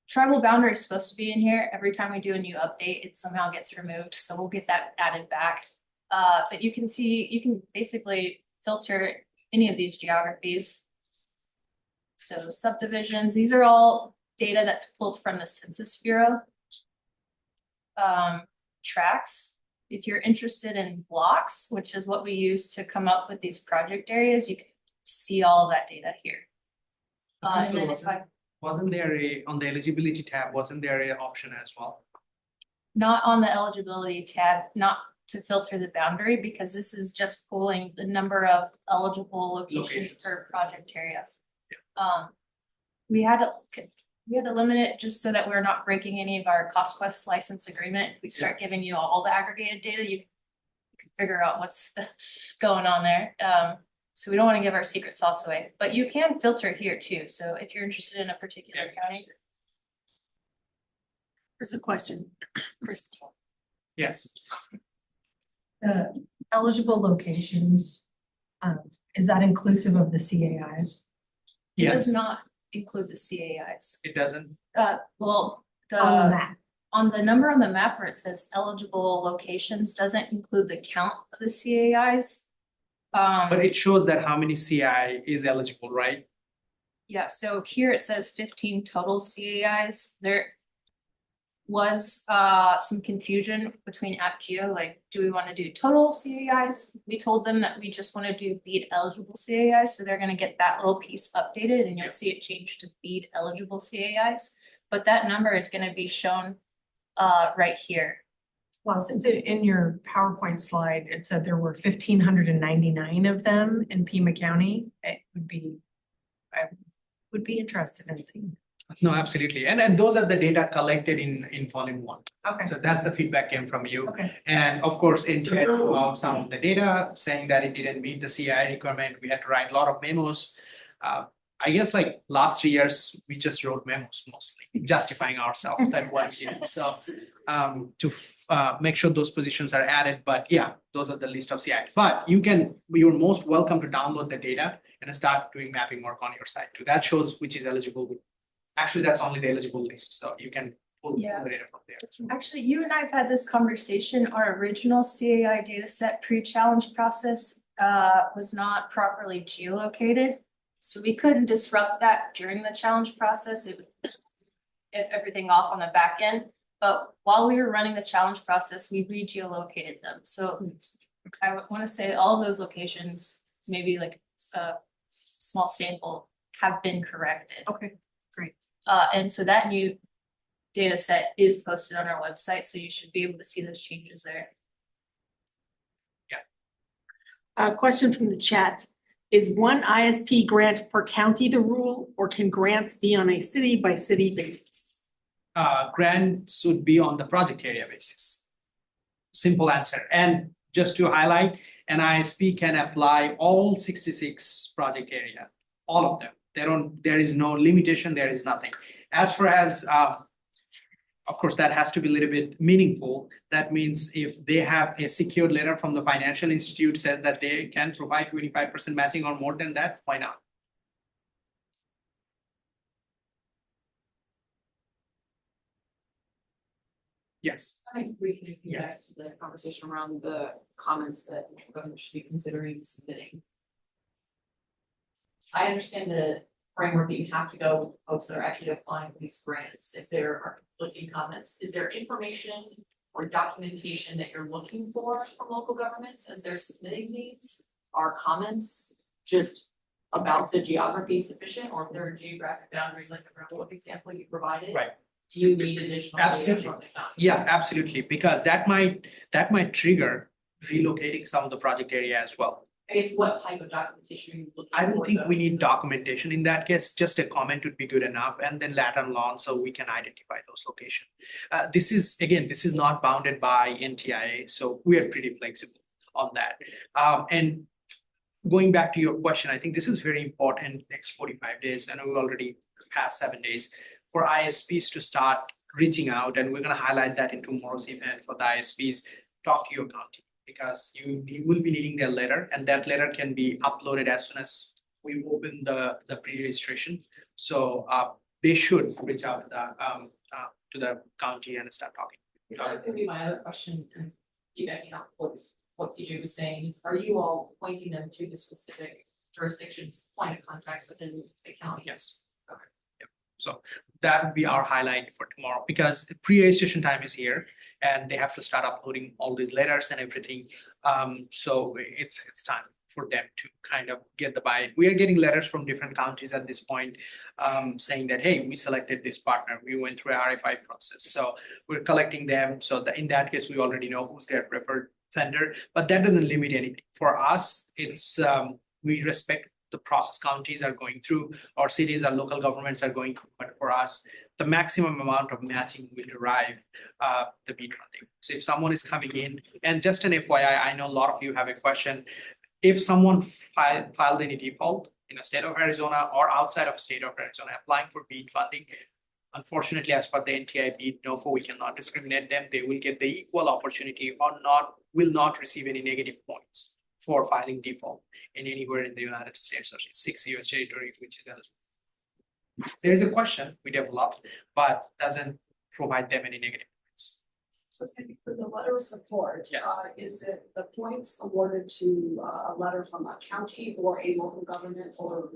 Tribal boundary is supposed to be in here. Every time we do a new update, it somehow gets removed, so we'll get that added back. But you can see, you can basically filter any of these geographies. So subdivisions, these are all data that's pulled from the Census Bureau. Tracks, if you're interested in blocks, which is what we use to come up with these project areas, you can see all of that data here. And then if I Wasn't there on the eligibility tab, wasn't there an option as well? not on the eligibility tab, not to filter the boundary, because this is just pulling the number of eligible locations per project area. We had to limit it just so that we're not breaking any of our CostQuest license agreement. If we start giving you all the aggregated data, you can figure out what's going on there. So we don't want to give our secret sauce away, but you can filter here too. So if you're interested in a particular county. There's a question, Crystal. Yes. Eligible locations, is that inclusive of the CAIs? It Yes. does not include the CAIs. It doesn't. Well, On the map. on the number on the map where it says eligible locations doesn't include the count of the CAIs. But it shows that how many CI is eligible, right? Yeah, so here it says 15 total CAIs. There was some confusion between AppGeo, like, do we want to do total CAIs? We told them that we just want to do BEAD eligible CAIs, so they're going to get that little piece updated and you'll see it change to BEAD eligible CAIs. But that number is going to be shown right here. Well, since in your PowerPoint slide, it said there were 1,599 of them in Pima County, I would be interested in seeing. No, absolutely. And those are the data collected in volume 1. Okay. So that's the feedback came from you. Okay. And of course, in about some of the data saying that it didn't meet the CI requirement, we had to write a lot of memos. I guess like last 3 years, we just wrote memos mostly, justifying ourselves that one year. So to make sure those positions are added, but yeah, those are the list of CI. But you're most welcome to download the data and start doing mapping work on your site too. That shows which is eligible. Actually, that's only the eligible list, so you can pull the data from there. Actually, you and I have had this conversation. Our original CAI data set pre-challenge process was not properly geolocated. So we couldn't disrupt that during the challenge process. It would get everything off on the back end. But while we were running the challenge process, we re-geolocated them. So I want to say all of those locations, maybe like a small sample, have been corrected. Okay, great. And so that new data set is posted on our website, so you should be able to see those changes there. Yeah. A question from the chat. Is one ISP grant per county the rule, or can grants be on a city by city basis? Grants would be on the project area basis. Simple answer. And just to highlight, an ISP can apply all 66 project area, all of them. There is no limitation, there is nothing. As far as, of course, that has to be a little bit meaningful. That means if they have a secured letter from the financial institute said that they can provide 25% matching or more than that, why not? Yes. I think we can get back to the conversation around the comments that government should be considering submitting. I understand the framework that you have to go with folks that are actually applying for these grants. If there are conflicting comments, is there information or documentation that you're looking for from local governments as they're submitting these? Are comments just about the geography sufficient, or if there are geographic boundaries like the Roundtable example you provided? Right. Do you need additional data Absolutely. from the county? Yeah, absolutely, because that might trigger relocating some of the project area as well. I guess what type of documentation are you looking for? I don't think though? we need documentation in that case, just a comment would be good enough, and then lateral lawn, so we can identify those locations. This is not bounded by NTIA, so we are pretty flexible on that. And going back to your question, I think this is very important next 45 days, and we've already passed 7 days, for ISPs to start reaching out, and we're gonna highlight that in tomorrow's event for the ISPs, talk to your county. Because you will be needing their letter, and that letter can be uploaded as soon as we open the pre-registration. So they should reach out to the county and start talking. That was gonna be my other question, and you backing up what DJ was saying, is are you all pointing them to the specific jurisdictions, point of contacts within the county? Yes. Okay. Yep. So that would be our highlight for tomorrow, because pre-registration time is here and they have to start uploading all these letters and everything. So it's time for them to kind of get the buy-in. We are getting letters from different counties at this point, saying that, hey, we selected this partner. We went through a RFI process. So we're collecting them. So in that case, we already know who's their preferred vendor, but that doesn't limit anything. For us, it's we respect the process counties are going through, or cities or local governments are going through, but for us, the maximum amount of matching will derive the BEAD funding. So if someone is coming in, and just an FYI, I know a lot of you have a question, if someone filed any default in a state of Arizona or outside of state of Arizona applying for BEAD funding, unfortunately, as per the NTI BEAD, NOFO, we cannot discriminate them. They will get the equal opportunity or will not receive any negative points for filing default in anywhere in the United States or 6 US territories, which is eligible. There is a question we developed, but doesn't provide them any negative points. So for the letter of support, Yes. Is it the points awarded to a letter from a county or a local government, or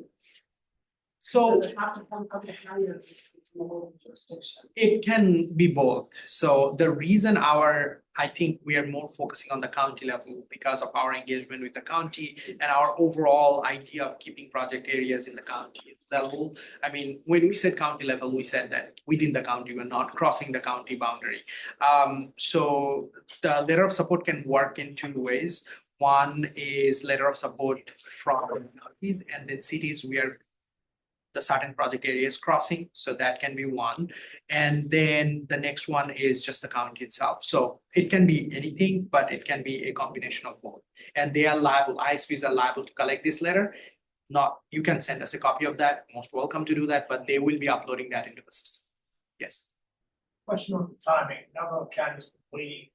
So does it have to come from the county or from a local jurisdiction? it can be both. So the reason I think we are more focusing on the county level because of our engagement with the county and our overall idea of keeping project areas in the county level. I mean, when we said county level, we said that within the county, we're not crossing the county boundary. So the letter of support can work in two ways. One is letter of support from counties, and then cities where the certain project areas crossing, so that can be one. And then the next one is just the county itself. So it can be anything, but it can be a combination of both. And they are liable, ISPs are liable to collect this letter. You can send us a copy of that, most welcome to do that, but they will be uploading that into the system. Yes. Question on the timing, number of counties waiting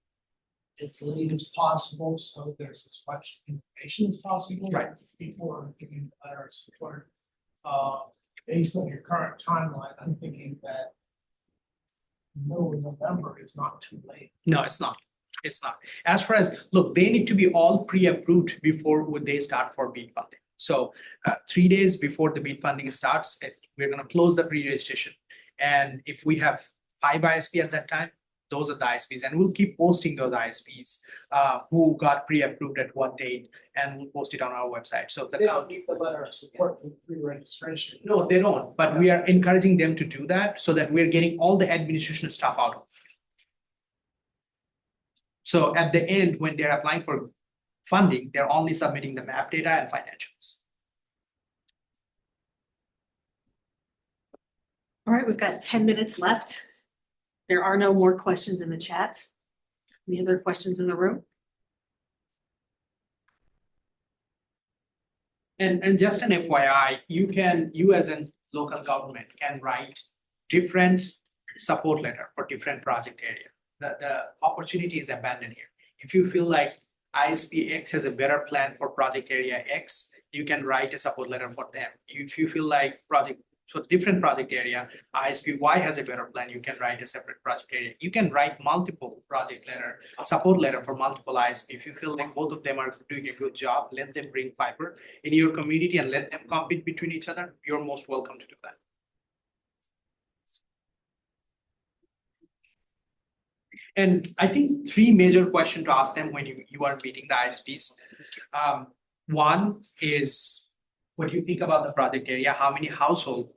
as late as possible, so there's as much information as possible. Right. Before giving the letter of support. Based on your current timeline, I'm thinking that middle of November is not too late. No, it's not. It's not. As far as, look, they need to be all pre-approved before would they start for BEAD funding. So 3 days before the BEAD funding starts, we're gonna close the pre-registration. And if we have 5 ISP at that time, those are the ISPs, and we'll keep posting those ISPs who got pre-approved at what date, and we'll post it on our website. So They don't need the letter of support for the pre-registration. no, they don't, but we are encouraging them to do that so that we're getting all the administration stuff out of it. So at the end, when they're applying for funding, they're only submitting the map data and financials. All right, we've got 10 minutes left. There are no more questions in the chat. Any other questions in the room? And just an FYI, you as a local government can write different support letter for different project area. The opportunity is abandoned here. If you feel like ISP X has a better plan for project area X, you can write a support letter for them. If you feel like different project area, ISP Y has a better plan, you can write a separate project area. You can write multiple support letter for multiple ISP. If you feel like both of them are doing a good job, let them bring fiber in your community and let them compete between each other. You're most welcome to do that. And I think 3 major questions to ask them when you are meeting the ISPs. One is, what do you think about the project area? How many households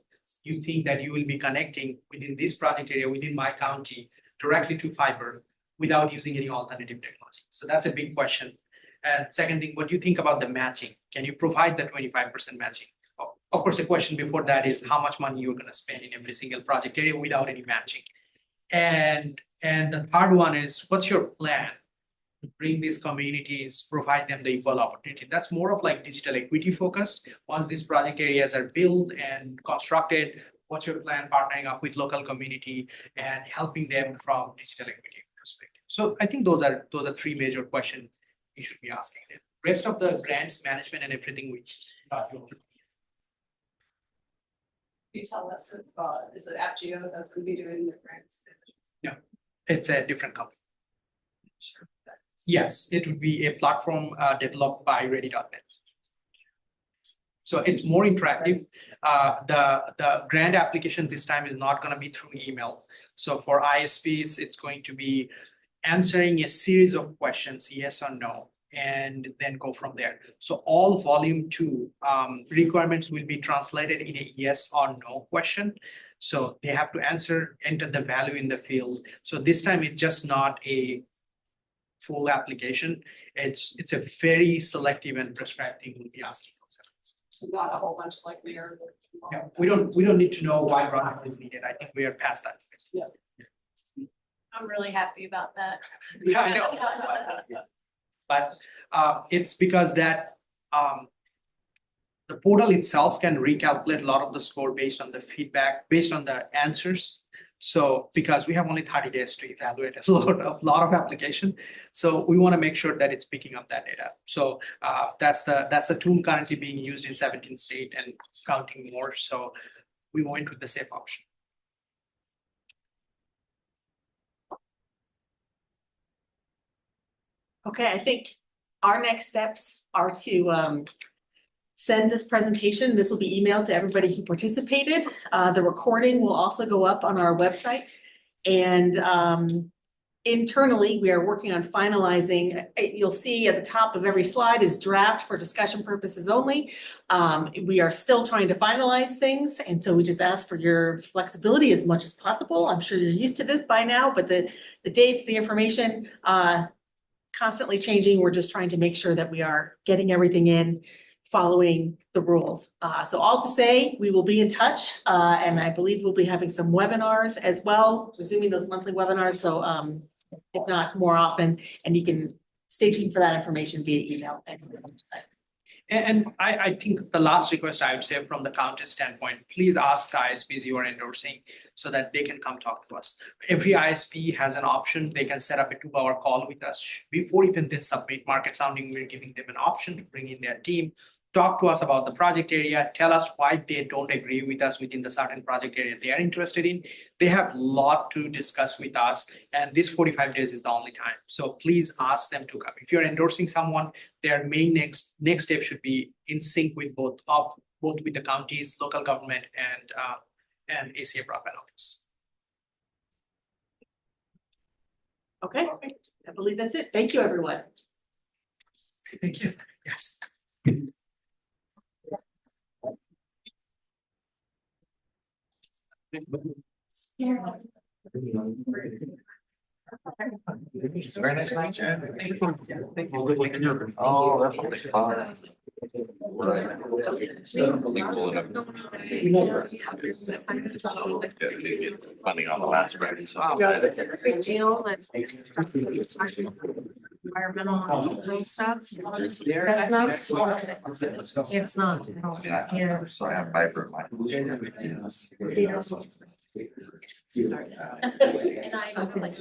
you think that you will be connecting within this project area, within my county, directly to fiber without using any alternative technology? So that's a big question. And second thing, what do you think about the matching? Can you provide the 25% matching? Of course, the question before that is how much money you're gonna spend in every single project area without any matching. And the third one is, what's your plan to bring these communities, provide them the equal opportunity? That's more of like digital equity focus. Once these project areas are built and constructed, what's your plan partnering up with local community and helping them from digital equity perspective? So I think those are three major questions you should be asking them. Rest of the grants management and everything we thought you would. Can you tell us if, is it AppGeo that's gonna be doing the grants? No, it's a different company. Yes, it would be a platform developed by Ready.net. So it's more interactive. The grant application this time is not gonna be through email. So for ISPs, it's going to be answering a series of questions, yes or no, and then go from there. So all volume 2 requirements will be translated in a yes or no question. So they have to enter the value in the field. So this time it's just not a full application. It's a very selective and prescribed thing we'll be asking for. So not a whole bunch like there. Yeah, we don't need to know why product is needed. I think we are past that. Yeah. I'm really happy about that. Yeah, I know. But it's because that the portal itself can recalculate a lot of the score based on the feedback, based on the answers. So because we have only 30 days to evaluate a lot of application, so we want to make sure that it's picking up that data. So that's the tool currently being used in 17 states and counting more. So we went with the safe option. Okay, I think our next steps are to send this presentation. This will be emailed to everybody who participated. The recording will also go up on our website. And internally, we are working on finalizing. You'll see at the top of every slide is draft for discussion purposes only. We are still trying to finalize things. And so we just ask for your flexibility as much as possible. I'm sure you're used to this by now, but the dates, the information, constantly changing. We're just trying to make sure that we are getting everything in, following the rules. So all to say, we will be in touch, and I believe we'll be having some webinars as well, resuming those monthly webinars. So if not more often, and you can stay tuned for that information via email. And I think the last request I would say from the county standpoint, please ask the ISPs you are endorsing so that they can come talk to us. Every ISP has an option. They can set up a 2-hour call with us. Before even they submit market sounding, we're giving them an option to bring in their team, talk to us about the project area, tell us why they don't agree with us within the certain project area they are interested in. They have a lot to discuss with us, and this 45 days is the only time. So please ask them to come. If you're endorsing someone, their main next step should be in sync with both with the counties, local government, and ACA Broadband Office. Okay, I believe that's it. Thank you, everyone. Thank you. Yes. It's very nice night, Jen. Oh, definitely. Funding on the last round. Big deal and environmental stuff. That's not. It's not. Yeah. So I have fiber in my. And I like